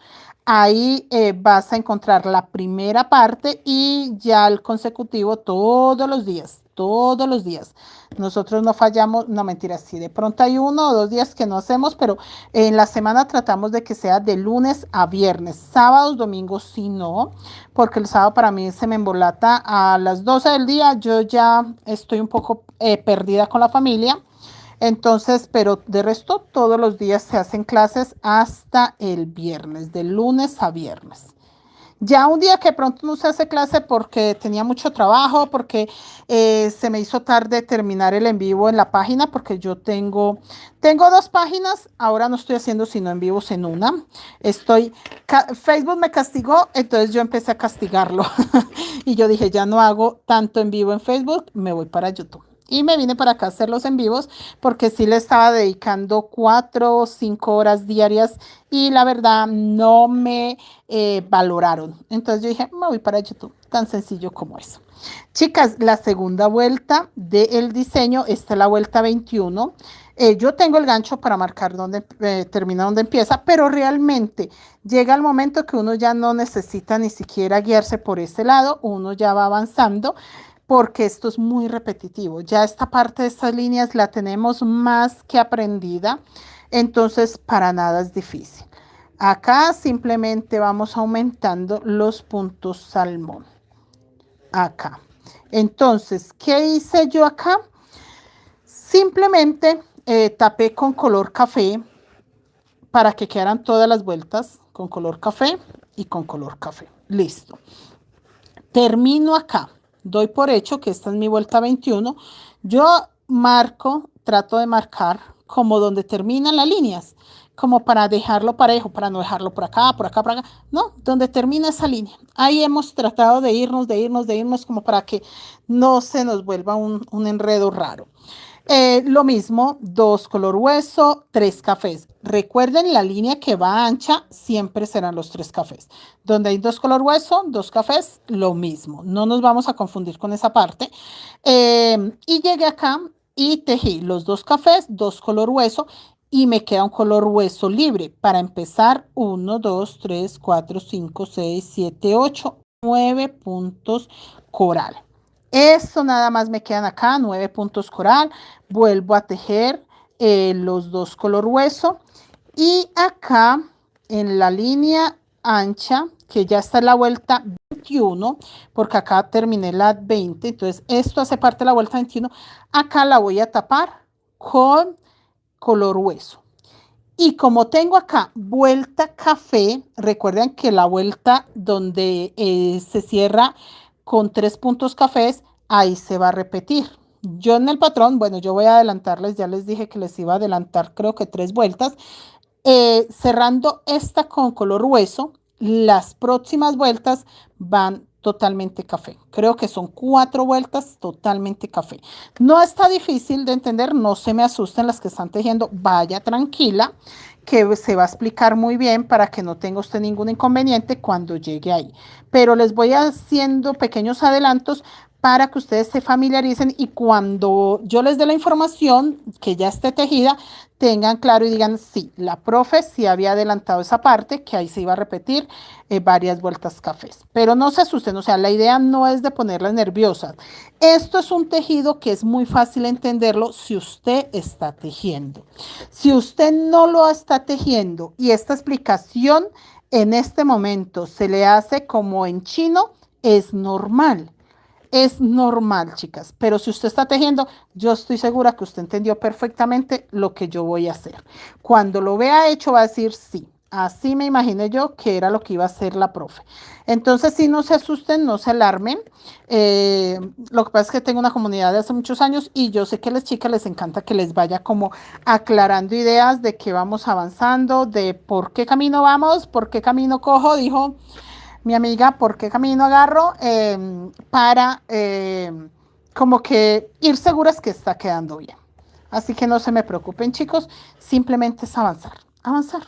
Ahí vas a encontrar la primera parte y ya el consecutivo todos los días, todos los días. Nosotros no fallamos, no mentiras, sí, de pronto hay 1 o 2 días que no hacemos, pero en la semana tratamos de que sea de lunes a viernes. Sábados, domingos, sí, no, porque el sábado para mí se me embolata a las 12 del día. Yo ya estoy un poco perdida con la familia. Entonces, pero de resto, todos los días se hacen clases hasta el viernes, de lunes a viernes. Ya un día que pronto no se hace clase porque tenía mucho trabajo, porque se me hizo tarde terminar el en vivo en la página, porque yo tengo 2 páginas, ahora no estoy haciendo sino en vivos en una. Facebook me castigó, entonces yo empecé a castigarlo. Y yo dije, ya no hago tanto en vivo en Facebook, me voy para YouTube. Y me vine para acá a hacer los en vivos porque sí le estaba dedicando 4 o 5 horas diarias y la verdad no me valoraron. Entonces yo dije, me voy para YouTube, tan sencillo como eso. Chicas, la segunda vuelta del diseño, esta es la vuelta 21. Yo tengo el gancho para marcar dónde termina, dónde empieza, pero realmente llega el momento que uno ya no necesita ni siquiera guiarse por ese lado, uno ya va avanzando porque esto es muy repetitivo. Ya esta parte de estas líneas la tenemos más que aprendida, entonces para nada es difícil. Acá simplemente vamos aumentando los puntos salmón. Acá. Entonces, ¿qué hice yo acá? Simplemente tapé con color café para que quedaran todas las vueltas con color café y con color café. Listo. Termino acá. Doy por hecho que esta es mi vuelta 21. Yo marco, trato de marcar como donde terminan las líneas, como para dejarlo parejo, para no dejarlo por acá, por acá, por acá. No, donde termina esa línea. Ahí hemos tratado de irnos, como para que no se nos vuelva un enredo raro. Lo mismo, 2 color hueso, 3 cafés. Recuerden, la línea que va ancha siempre serán los 3 cafés. Donde hay 2 color hueso, 2 cafés, lo mismo. No nos vamos a confundir con esa parte. Y llegué acá y tejí los 2 cafés, 2 color hueso y me queda un color hueso libre. Para empezar, 1, 2, 3, 4, 5, 6, 7, 8, 9 puntos coral. Eso nada más me quedan acá, 9 puntos coral. Vuelvo a tejer los dos color hueso. Y acá en la línea ancha, que ya está en la vuelta 21, porque acá terminé la 20, entonces esto hace parte de la vuelta 21, acá la voy a tapar con color hueso. Y como tengo acá vuelta café, recuerden que la vuelta donde se cierra con 3 puntos cafés, ahí se va a repetir. Yo en el patrón, bueno, yo voy a adelantarles, ya les dije que les iba a adelantar creo que 3 vueltas. Cerrando esta con color hueso, las próximas vueltas van totalmente café. Creo que son 4 vueltas totalmente café. No está difícil de entender, no se me asusten las que están tejiendo, vaya tranquila, que se va a explicar muy bien para que no tenga usted ningún inconveniente cuando llegue ahí. Pero les voy haciendo pequeños adelantos para que ustedes se familiaricen y cuando yo les dé la información que ya esté tejida, tengan claro y digan, sí, la profe sí había adelantado esa parte, que ahí se iba a repetir varias vueltas cafés. Pero no se asusten, o sea, la idea no es de ponerlas nerviosas. Esto es un tejido que es muy fácil entenderlo si usted está tejiendo. Si usted no lo está tejiendo y esta explicación en este momento se le hace como en chino, es normal. Es normal, chicas, pero si usted está tejiendo, yo estoy segura que usted entendió perfectamente lo que yo voy a hacer. Cuando lo vea hecho, va a decir sí. Así me imaginé yo que era lo que iba a hacer la profe. Entonces, si no se asusten, no se alarmen. Lo que pasa es que tengo una comunidad de hace muchos años y yo sé que a las chicas les encanta que les vaya como aclarando ideas de que vamos avanzando, de por qué camino vamos, por qué camino cojo, dijo mi amiga, ¿por qué camino agarro? Para como que ir seguras que está quedando bien. Así que no se me preocupen, chicos, simplemente es avanzar, avanzar.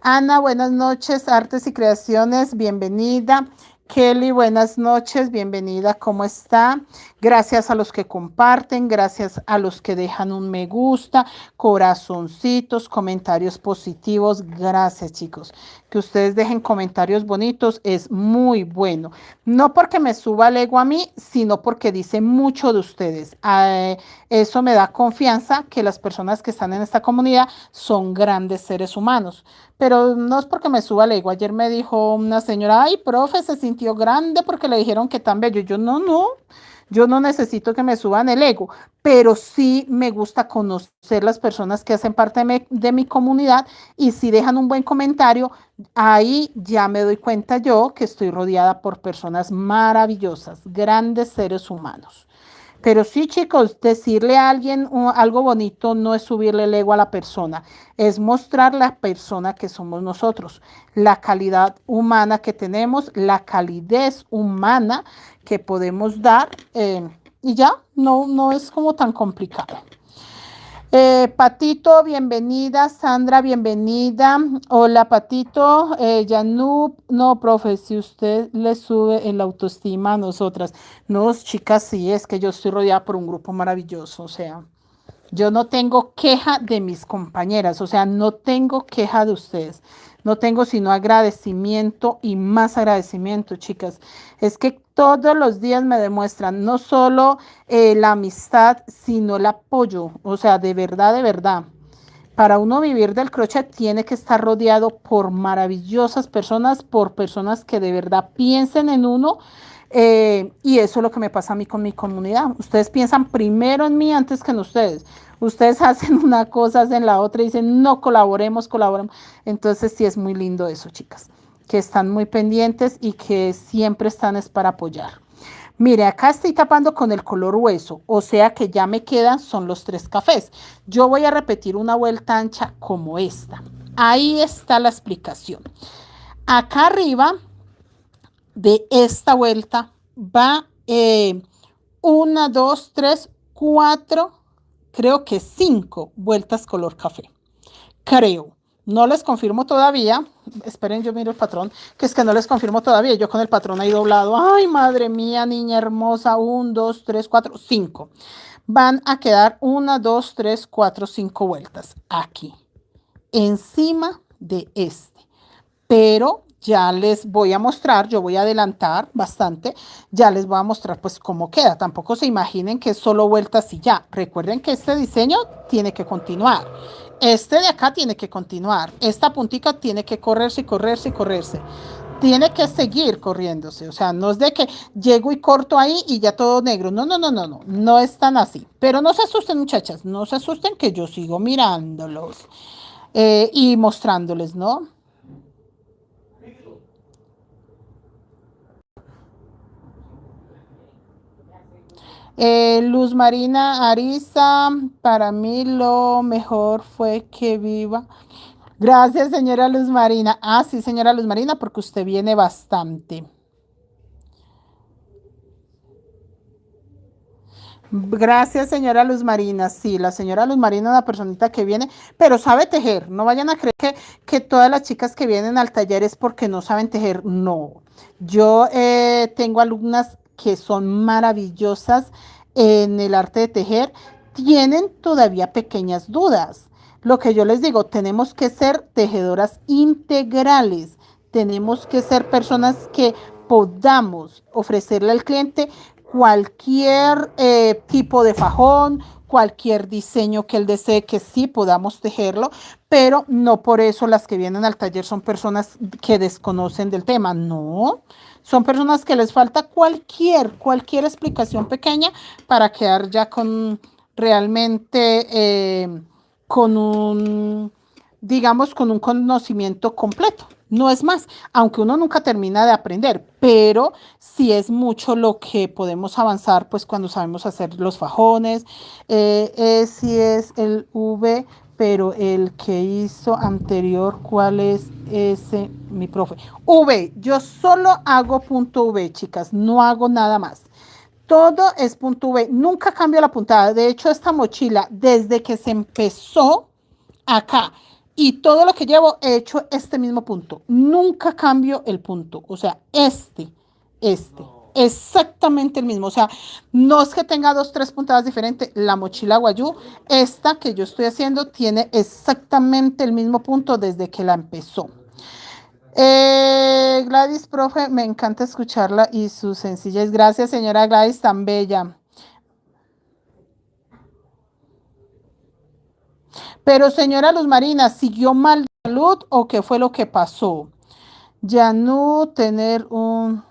Ana, buenas noches, Artes y Creaciones, bienvenida. Kelly, buenas noches, bienvenida, ¿cómo está? Gracias a los que comparten, gracias a los que dejan un me gusta, corazoncitos, comentarios positivos, gracias chicos. Que ustedes dejen comentarios bonitos es muy bueno. No porque me suba el ego a mí, sino porque dice mucho de ustedes. Eso me da confianza que las personas que están en esta comunidad son grandes seres humanos. Pero no es porque me suba el ego. Ayer me dijo una señora, ay, profe, se sintió grande porque le dijeron que tan bello. Yo yo no necesito que me suban el ego, pero sí me gusta conocer las personas que hacen parte de mi comunidad y si dejan un buen comentario, ahí ya me doy cuenta yo que estoy rodeada por personas maravillosas, grandes seres humanos. Pero sí, chicos, decirle a alguien algo bonito no es subirle el ego a la persona, es mostrar la persona que somos nosotros, la calidad humana que tenemos, la calidez humana que podemos dar y ya, no es como tan complicado. Patito, bienvenida. Sandra, bienvenida. Hola, Patito. Yanub, no, profe, si usted le sube el autoestima a nosotras. No, chicas, sí, es que yo estoy rodeada por un grupo maravilloso. O sea, yo no tengo queja de mis compañeras, o sea, no tengo queja de ustedes. No tengo sino agradecimiento y más agradecimiento, chicas. Es que todos los días me demuestran no solo la amistad, sino el apoyo. O sea, de verdad, de verdad. Para uno vivir del crochet tiene que estar rodeado por maravillosas personas, por personas que de verdad piensen en uno. Y eso es lo que me pasa a mí con mi comunidad. Ustedes piensan primero en mí antes que en ustedes. Ustedes hacen una cosa, hacen la otra y dicen, no, colaboremos, colaboremos. Entonces sí es muy lindo eso, chicas, que están muy pendientes y que siempre están es para apoyar. Mire, acá estoy tapando con el color hueso, o sea que ya me quedan son los 3 cafés. Yo voy a repetir una vuelta ancha como esta. Ahí está la explicación. Acá arriba de esta vuelta va 1, 2, 3, 4, creo que 5 vueltas color café. Creo. No les confirmo todavía. Esperen, yo miro el patrón, que es que no les confirmo todavía. Yo con el patrón ahí doblado. Ay, madre mía, niña hermosa. 1, 2, 3, 4, 5. Van a quedar 1, 2, 3, 4, 5 vueltas aquí. Encima de este. Pero ya les voy a mostrar, yo voy a adelantar bastante, ya les voy a mostrar pues cómo queda. Tampoco se imaginen que es solo vueltas y ya. Recuerden que este diseño tiene que continuar. Este de acá tiene que continuar. Esta puntica tiene que correrse y correrse y correrse. Tiene que seguir corriéndose. O sea, no es de que llego y corto ahí y ya todo negro. No, no, no, no, no. No es tan así. Pero no se asusten, muchachas. No se asusten que yo sigo mirándolos y mostrándoles, ¿no? Luz Marina Ariza, para mí lo mejor fue que viva. Gracias, señora Luz Marina. Ah, sí, señora Luz Marina, porque usted viene bastante. Gracias, señora Luz Marina. Sí, la señora Luz Marina es una personita que viene, pero sabe tejer. No vayan a creer que todas las chicas que vienen al taller es porque no saben tejer. No. Yo tengo alumnas que son maravillosas en el arte de tejer. Tienen todavía pequeñas dudas. Lo que yo les digo, tenemos que ser tejedoras integrales. Tenemos que ser personas que podamos ofrecerle al cliente cualquier tipo de fajón, cualquier diseño que él desee que sí podamos tejerlo, pero no por eso las que vienen al taller son personas que desconocen del tema, no, son personas que les falta cualquier explicación pequeña para quedar ya con realmente con un, digamos, con un conocimiento completo. No es más, aunque uno nunca termina de aprender, pero sí es mucho lo que podemos avanzar, pues cuando sabemos hacer los fajones, sí es el V, pero el que hizo anterior, ¿cuál es ese, mi profe? V, yo solo hago punto V, chicas, no hago nada más. Todo es punto V, nunca cambio la puntada. De hecho, esta mochila, desde que se empezó acá y todo lo que llevo he hecho este mismo punto. Nunca cambio el punto. O sea, este. Exactamente el mismo. O sea, no es que tenga dos, tres puntadas diferentes. La mochila Guayú, esta que yo estoy haciendo, tiene exactamente el mismo punto desde que la empezó. Gladys, profe, me encanta escucharla y su sencillez. Gracias, señora Gladys, tan bella. Pero, señora Luz Marina, ¿siguió mal de salud o qué fue lo que pasó? Yanú, tener un...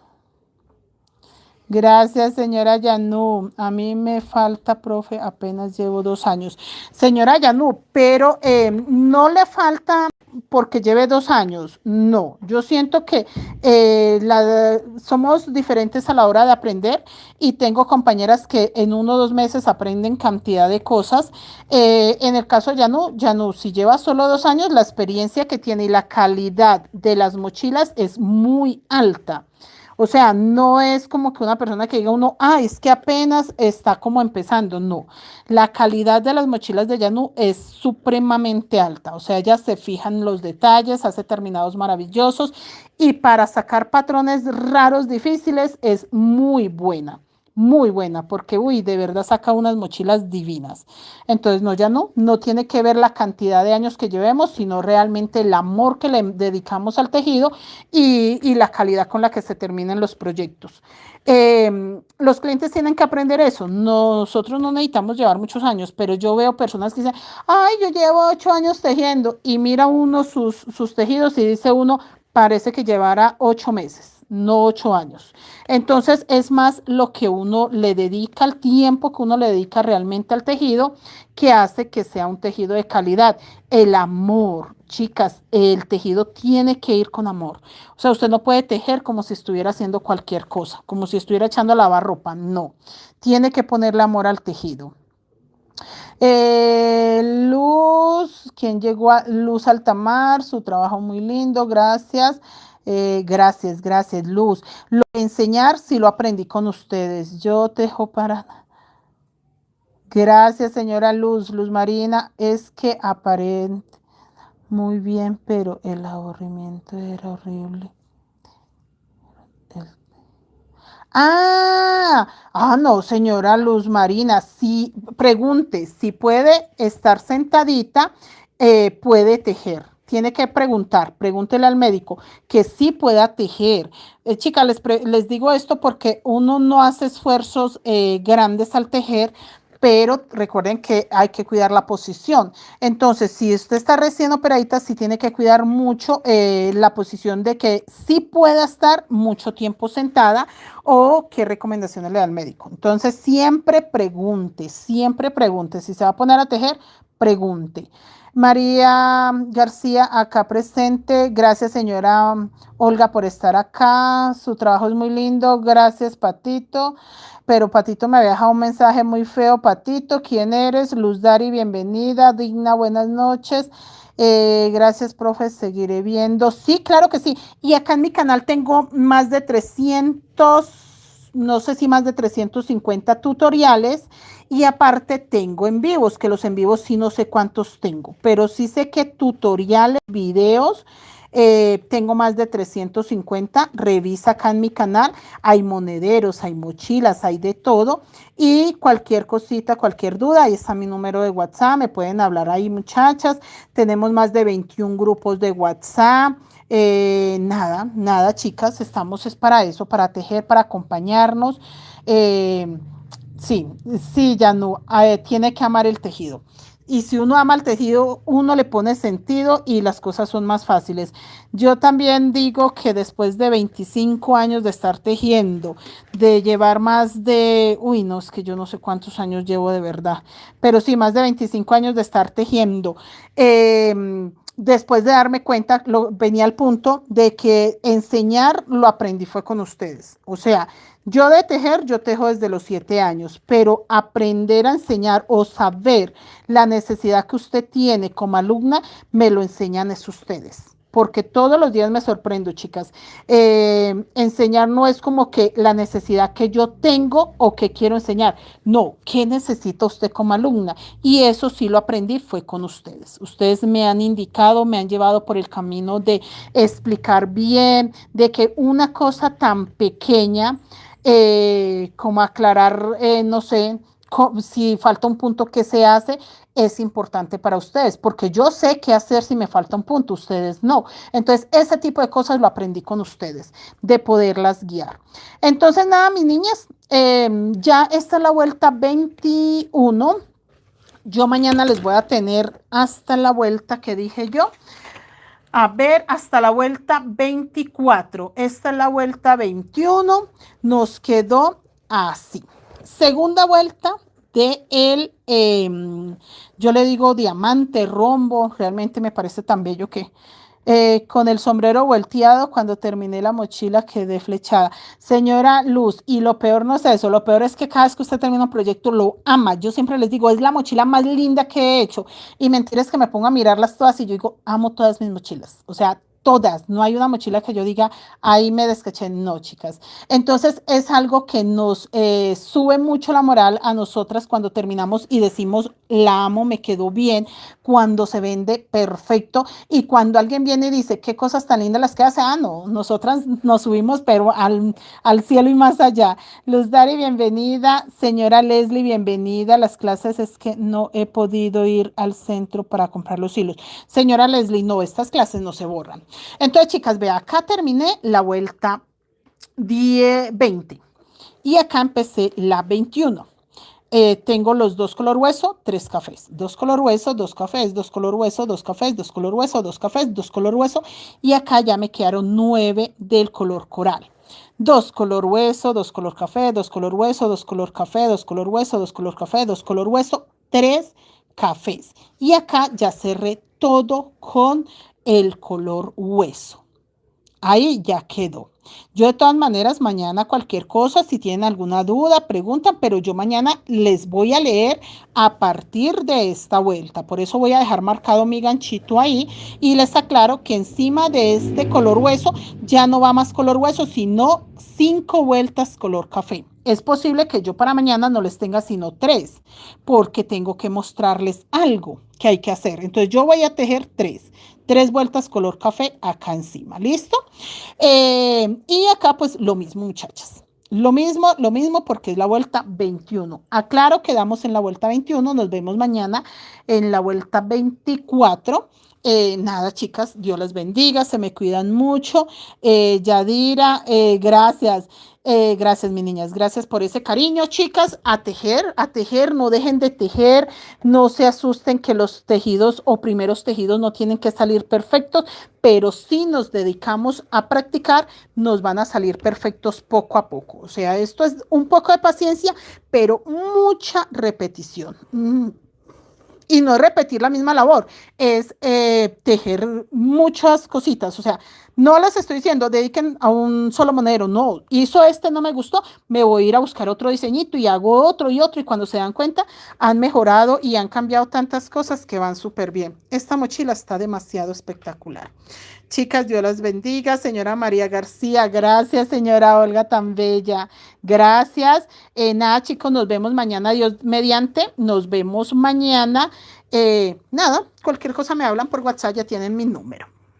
Gracias, señora Yanú. A mí me falta, profe, apenas llevo 2 años. Señora Yanú, pero no le falta porque lleve 2 años. No, yo siento que somos diferentes a la hora de aprender y tengo compañeras que en 1 o 2 meses aprenden cantidad de cosas. En el caso de Yanú, si lleva solo 2 años, la experiencia que tiene y la calidad de las mochilas es muy alta. O sea, no es como que una persona que diga uno, ah, es que apenas está como empezando. No, la calidad de las mochilas de Yanu es supremamente alta. O sea, ella se fija en los detalles, hace terminados maravillosos y para sacar patrones raros, difíciles, es muy buena, porque, uy, de verdad saca unas mochilas divinas. Entonces, no, ya no tiene que ver la cantidad de años que llevemos, sino realmente el amor que le dedicamos al tejido y la calidad con la que se terminan los proyectos. Los clientes tienen que aprender eso. Nosotros no necesitamos llevar muchos años, pero yo veo personas que dicen, ay, yo llevo 8 años tejiendo y mira uno sus tejidos y dice uno, parece que llevara 8 meses, no 8 años. Entonces es más lo que uno le dedica, el tiempo que uno le dedica realmente al tejido, que hace que sea un tejido de calidad. El amor, chicas, el tejido tiene que ir con amor. O sea, usted no puede tejer como si estuviera haciendo cualquier cosa, como si estuviera echando a lavar ropa. No, tiene que ponerle amor al tejido. Luz, quien llegó a Luz Altamar, su trabajo muy lindo, gracias. Gracias, Luz. Lo de enseñar sí lo aprendí con ustedes. Yo dejo para... Gracias, señora Luz. Luz Marina, es que aparente muy bien, pero el aburrimiento era horrible. El- no, señora Luz Marina, si puede estar sentadita, puede tejer. tiene que preguntar, pregúntele al médico que sí pueda tejer. Chicas, les digo esto porque uno no hace esfuerzos grandes al tejer, pero recuerden que hay que cuidar la posición. Entonces, si usted está recién operadita, sí tiene que cuidar mucho la posición de que sí pueda estar mucho tiempo sentada o qué recomendaciones le da el médico. Entonces, siempre pregunte. Si se va a poner a tejer, pregunte. María García, acá presente. Gracias, señora Olga, por estar acá. Su trabajo es muy lindo. Gracias, Patito. Pero Patito me había dejado un mensaje muy feo. Patito, ¿quién eres? Luz Dari, bienvenida. Digna, buenas noches. Gracias, profe, seguiré viendo. Sí, claro que sí. Y acá en mi canal tengo más de 300, no sé si más de 350 tutoriales. Y aparte tengo en vivos, que los en vivos sí no sé cuántos tengo, pero sí sé que tutoriales, videos, tengo más de 350. Revisa acá en mi canal, hay monederos, hay mochilas, hay de todo. Y cualquier cosita, cualquier duda, ahí está mi número de WhatsApp, me pueden hablar ahí, muchachas. Tenemos más de 21 grupos de WhatsApp. Nada, chicas, estamos es para eso, para tejer, para acompañarnos. Sí, sí, ya no, tiene que amar el tejido. Y si uno ama el tejido, uno le pone sentido y las cosas son más fáciles. Yo también digo que después de 25 años de estar tejiendo, de llevar más de, uy, no, es que yo no sé cuántos años llevo de verdad, pero sí, más de 25 años de estar tejiendo. Después de darme cuenta, venía al punto de que enseñar lo aprendí fue con ustedes. O sea, yo de tejer, yo tejo desde los 7 años, pero aprender a enseñar o saber la necesidad que usted tiene como alumna, me lo enseñan es ustedes. Porque todos los días me sorprendo, chicas. Enseñar no es como que la necesidad que yo tengo o que quiero enseñar. No, ¿qué necesita usted como alumna? Y eso sí lo aprendí fue con ustedes. Ustedes me han indicado, me han llevado por el camino de explicar bien, de que una cosa tan pequeña como aclarar, no sé, si falta un punto que se hace, es importante para ustedes, porque yo sé qué hacer si me falta un punto, ustedes no. Entonces, ese tipo de cosas lo aprendí con ustedes, de poderlas guiar. Entonces, nada, mis niñas, ya esta es la vuelta 21. Yo mañana les voy a tener hasta la vuelta que dije yo. A ver, hasta la vuelta 24. Esta es la vuelta 21. Nos quedó así. Segunda vuelta de el, yo le digo diamante, rombo. Realmente me parece tan bello que con el sombrero volteado, cuando terminé la mochila quedé flechada. Señora Luz, y lo peor no es eso, lo peor es que cada vez que usted termina un proyecto lo ama. Yo siempre les digo, es la mochila más linda que he hecho. Y mentira es que me pongo a mirarlas todas y yo digo, amo todas mis mochilas. O sea, todas. No hay una mochila que yo diga, ahí me descaché. No, chicas. Entonces es algo que nos sube mucho la moral a nosotras cuando terminamos y decimos, la amo, me quedó bien, cuando se vende perfecto y cuando alguien viene y dice, qué cosas tan lindas las que hace. Ah, no, nosotras nos subimos, pero al cielo y más allá. Luz Dari, bienvenida. Señora Leslie, bienvenida. Las clases es que no he podido ir al centro para comprar los hilos. Señora Leslie, no, estas clases no se borran. Entonces, chicas, vea, acá terminé la vuelta 20 y acá empecé la 21. Tengo los dos color hueso, tres cafés, dos color hueso, dos cafés, dos color hueso, dos cafés, dos color hueso, dos cafés, dos color hueso, y acá ya me quedaron 9 del color coral. Dos color hueso, dos color café, dos color hueso, dos color café, dos color hueso, dos color café, dos color hueso, tres cafés. Y acá ya cerré todo con el color hueso. Ahí ya quedó. Yo de todas maneras, mañana cualquier cosa, si tienen alguna duda, preguntan, pero yo mañana les voy a leer a partir de esta vuelta. Por eso voy a dejar marcado mi ganchito ahí y les aclaro que encima de este color hueso ya no va más color hueso, sino 5 vueltas color café. Es posible que yo para mañana no les tenga sino 3, porque tengo que mostrarles algo que hay que hacer. Entonces yo voy a tejer 3 vueltas color café acá encima, ¿listo? Y acá pues lo mismo, muchachas. Lo mismo porque es la vuelta 21. Aclaro, quedamos en la vuelta 21, nos vemos mañana en la vuelta 24. Nada, chicas, Dios las bendiga, se me cuidan mucho. Yadira, gracias. Gracias, mis niñas, gracias por ese cariño, chicas. A tejer, no dejen de tejer, no se asusten que los tejidos o primeros tejidos no tienen que salir perfectos, pero si nos dedicamos a practicar, nos van a salir perfectos poco a poco. O sea, esto es un poco de paciencia, pero mucha repetición. Y no repetir la misma labor, es tejer muchas cositas. O sea, no les estoy diciendo dediquen a un solo monedero, no, hizo este, no me gustó, me voy a ir a buscar otro diseñito y hago otro y otro, y cuando se dan cuenta han mejorado y han cambiado tantas cosas que van súper bien. Esta mochila está demasiado espectacular. Chicas, Dios las bendiga. Señora María García, gracias. Señora Olga, tan bella, gracias. Nada, chicos, nos vemos mañana, Dios mediante. Nos vemos mañana. Nada, cualquier cosa me hablan por WhatsApp, ya tienen mi número.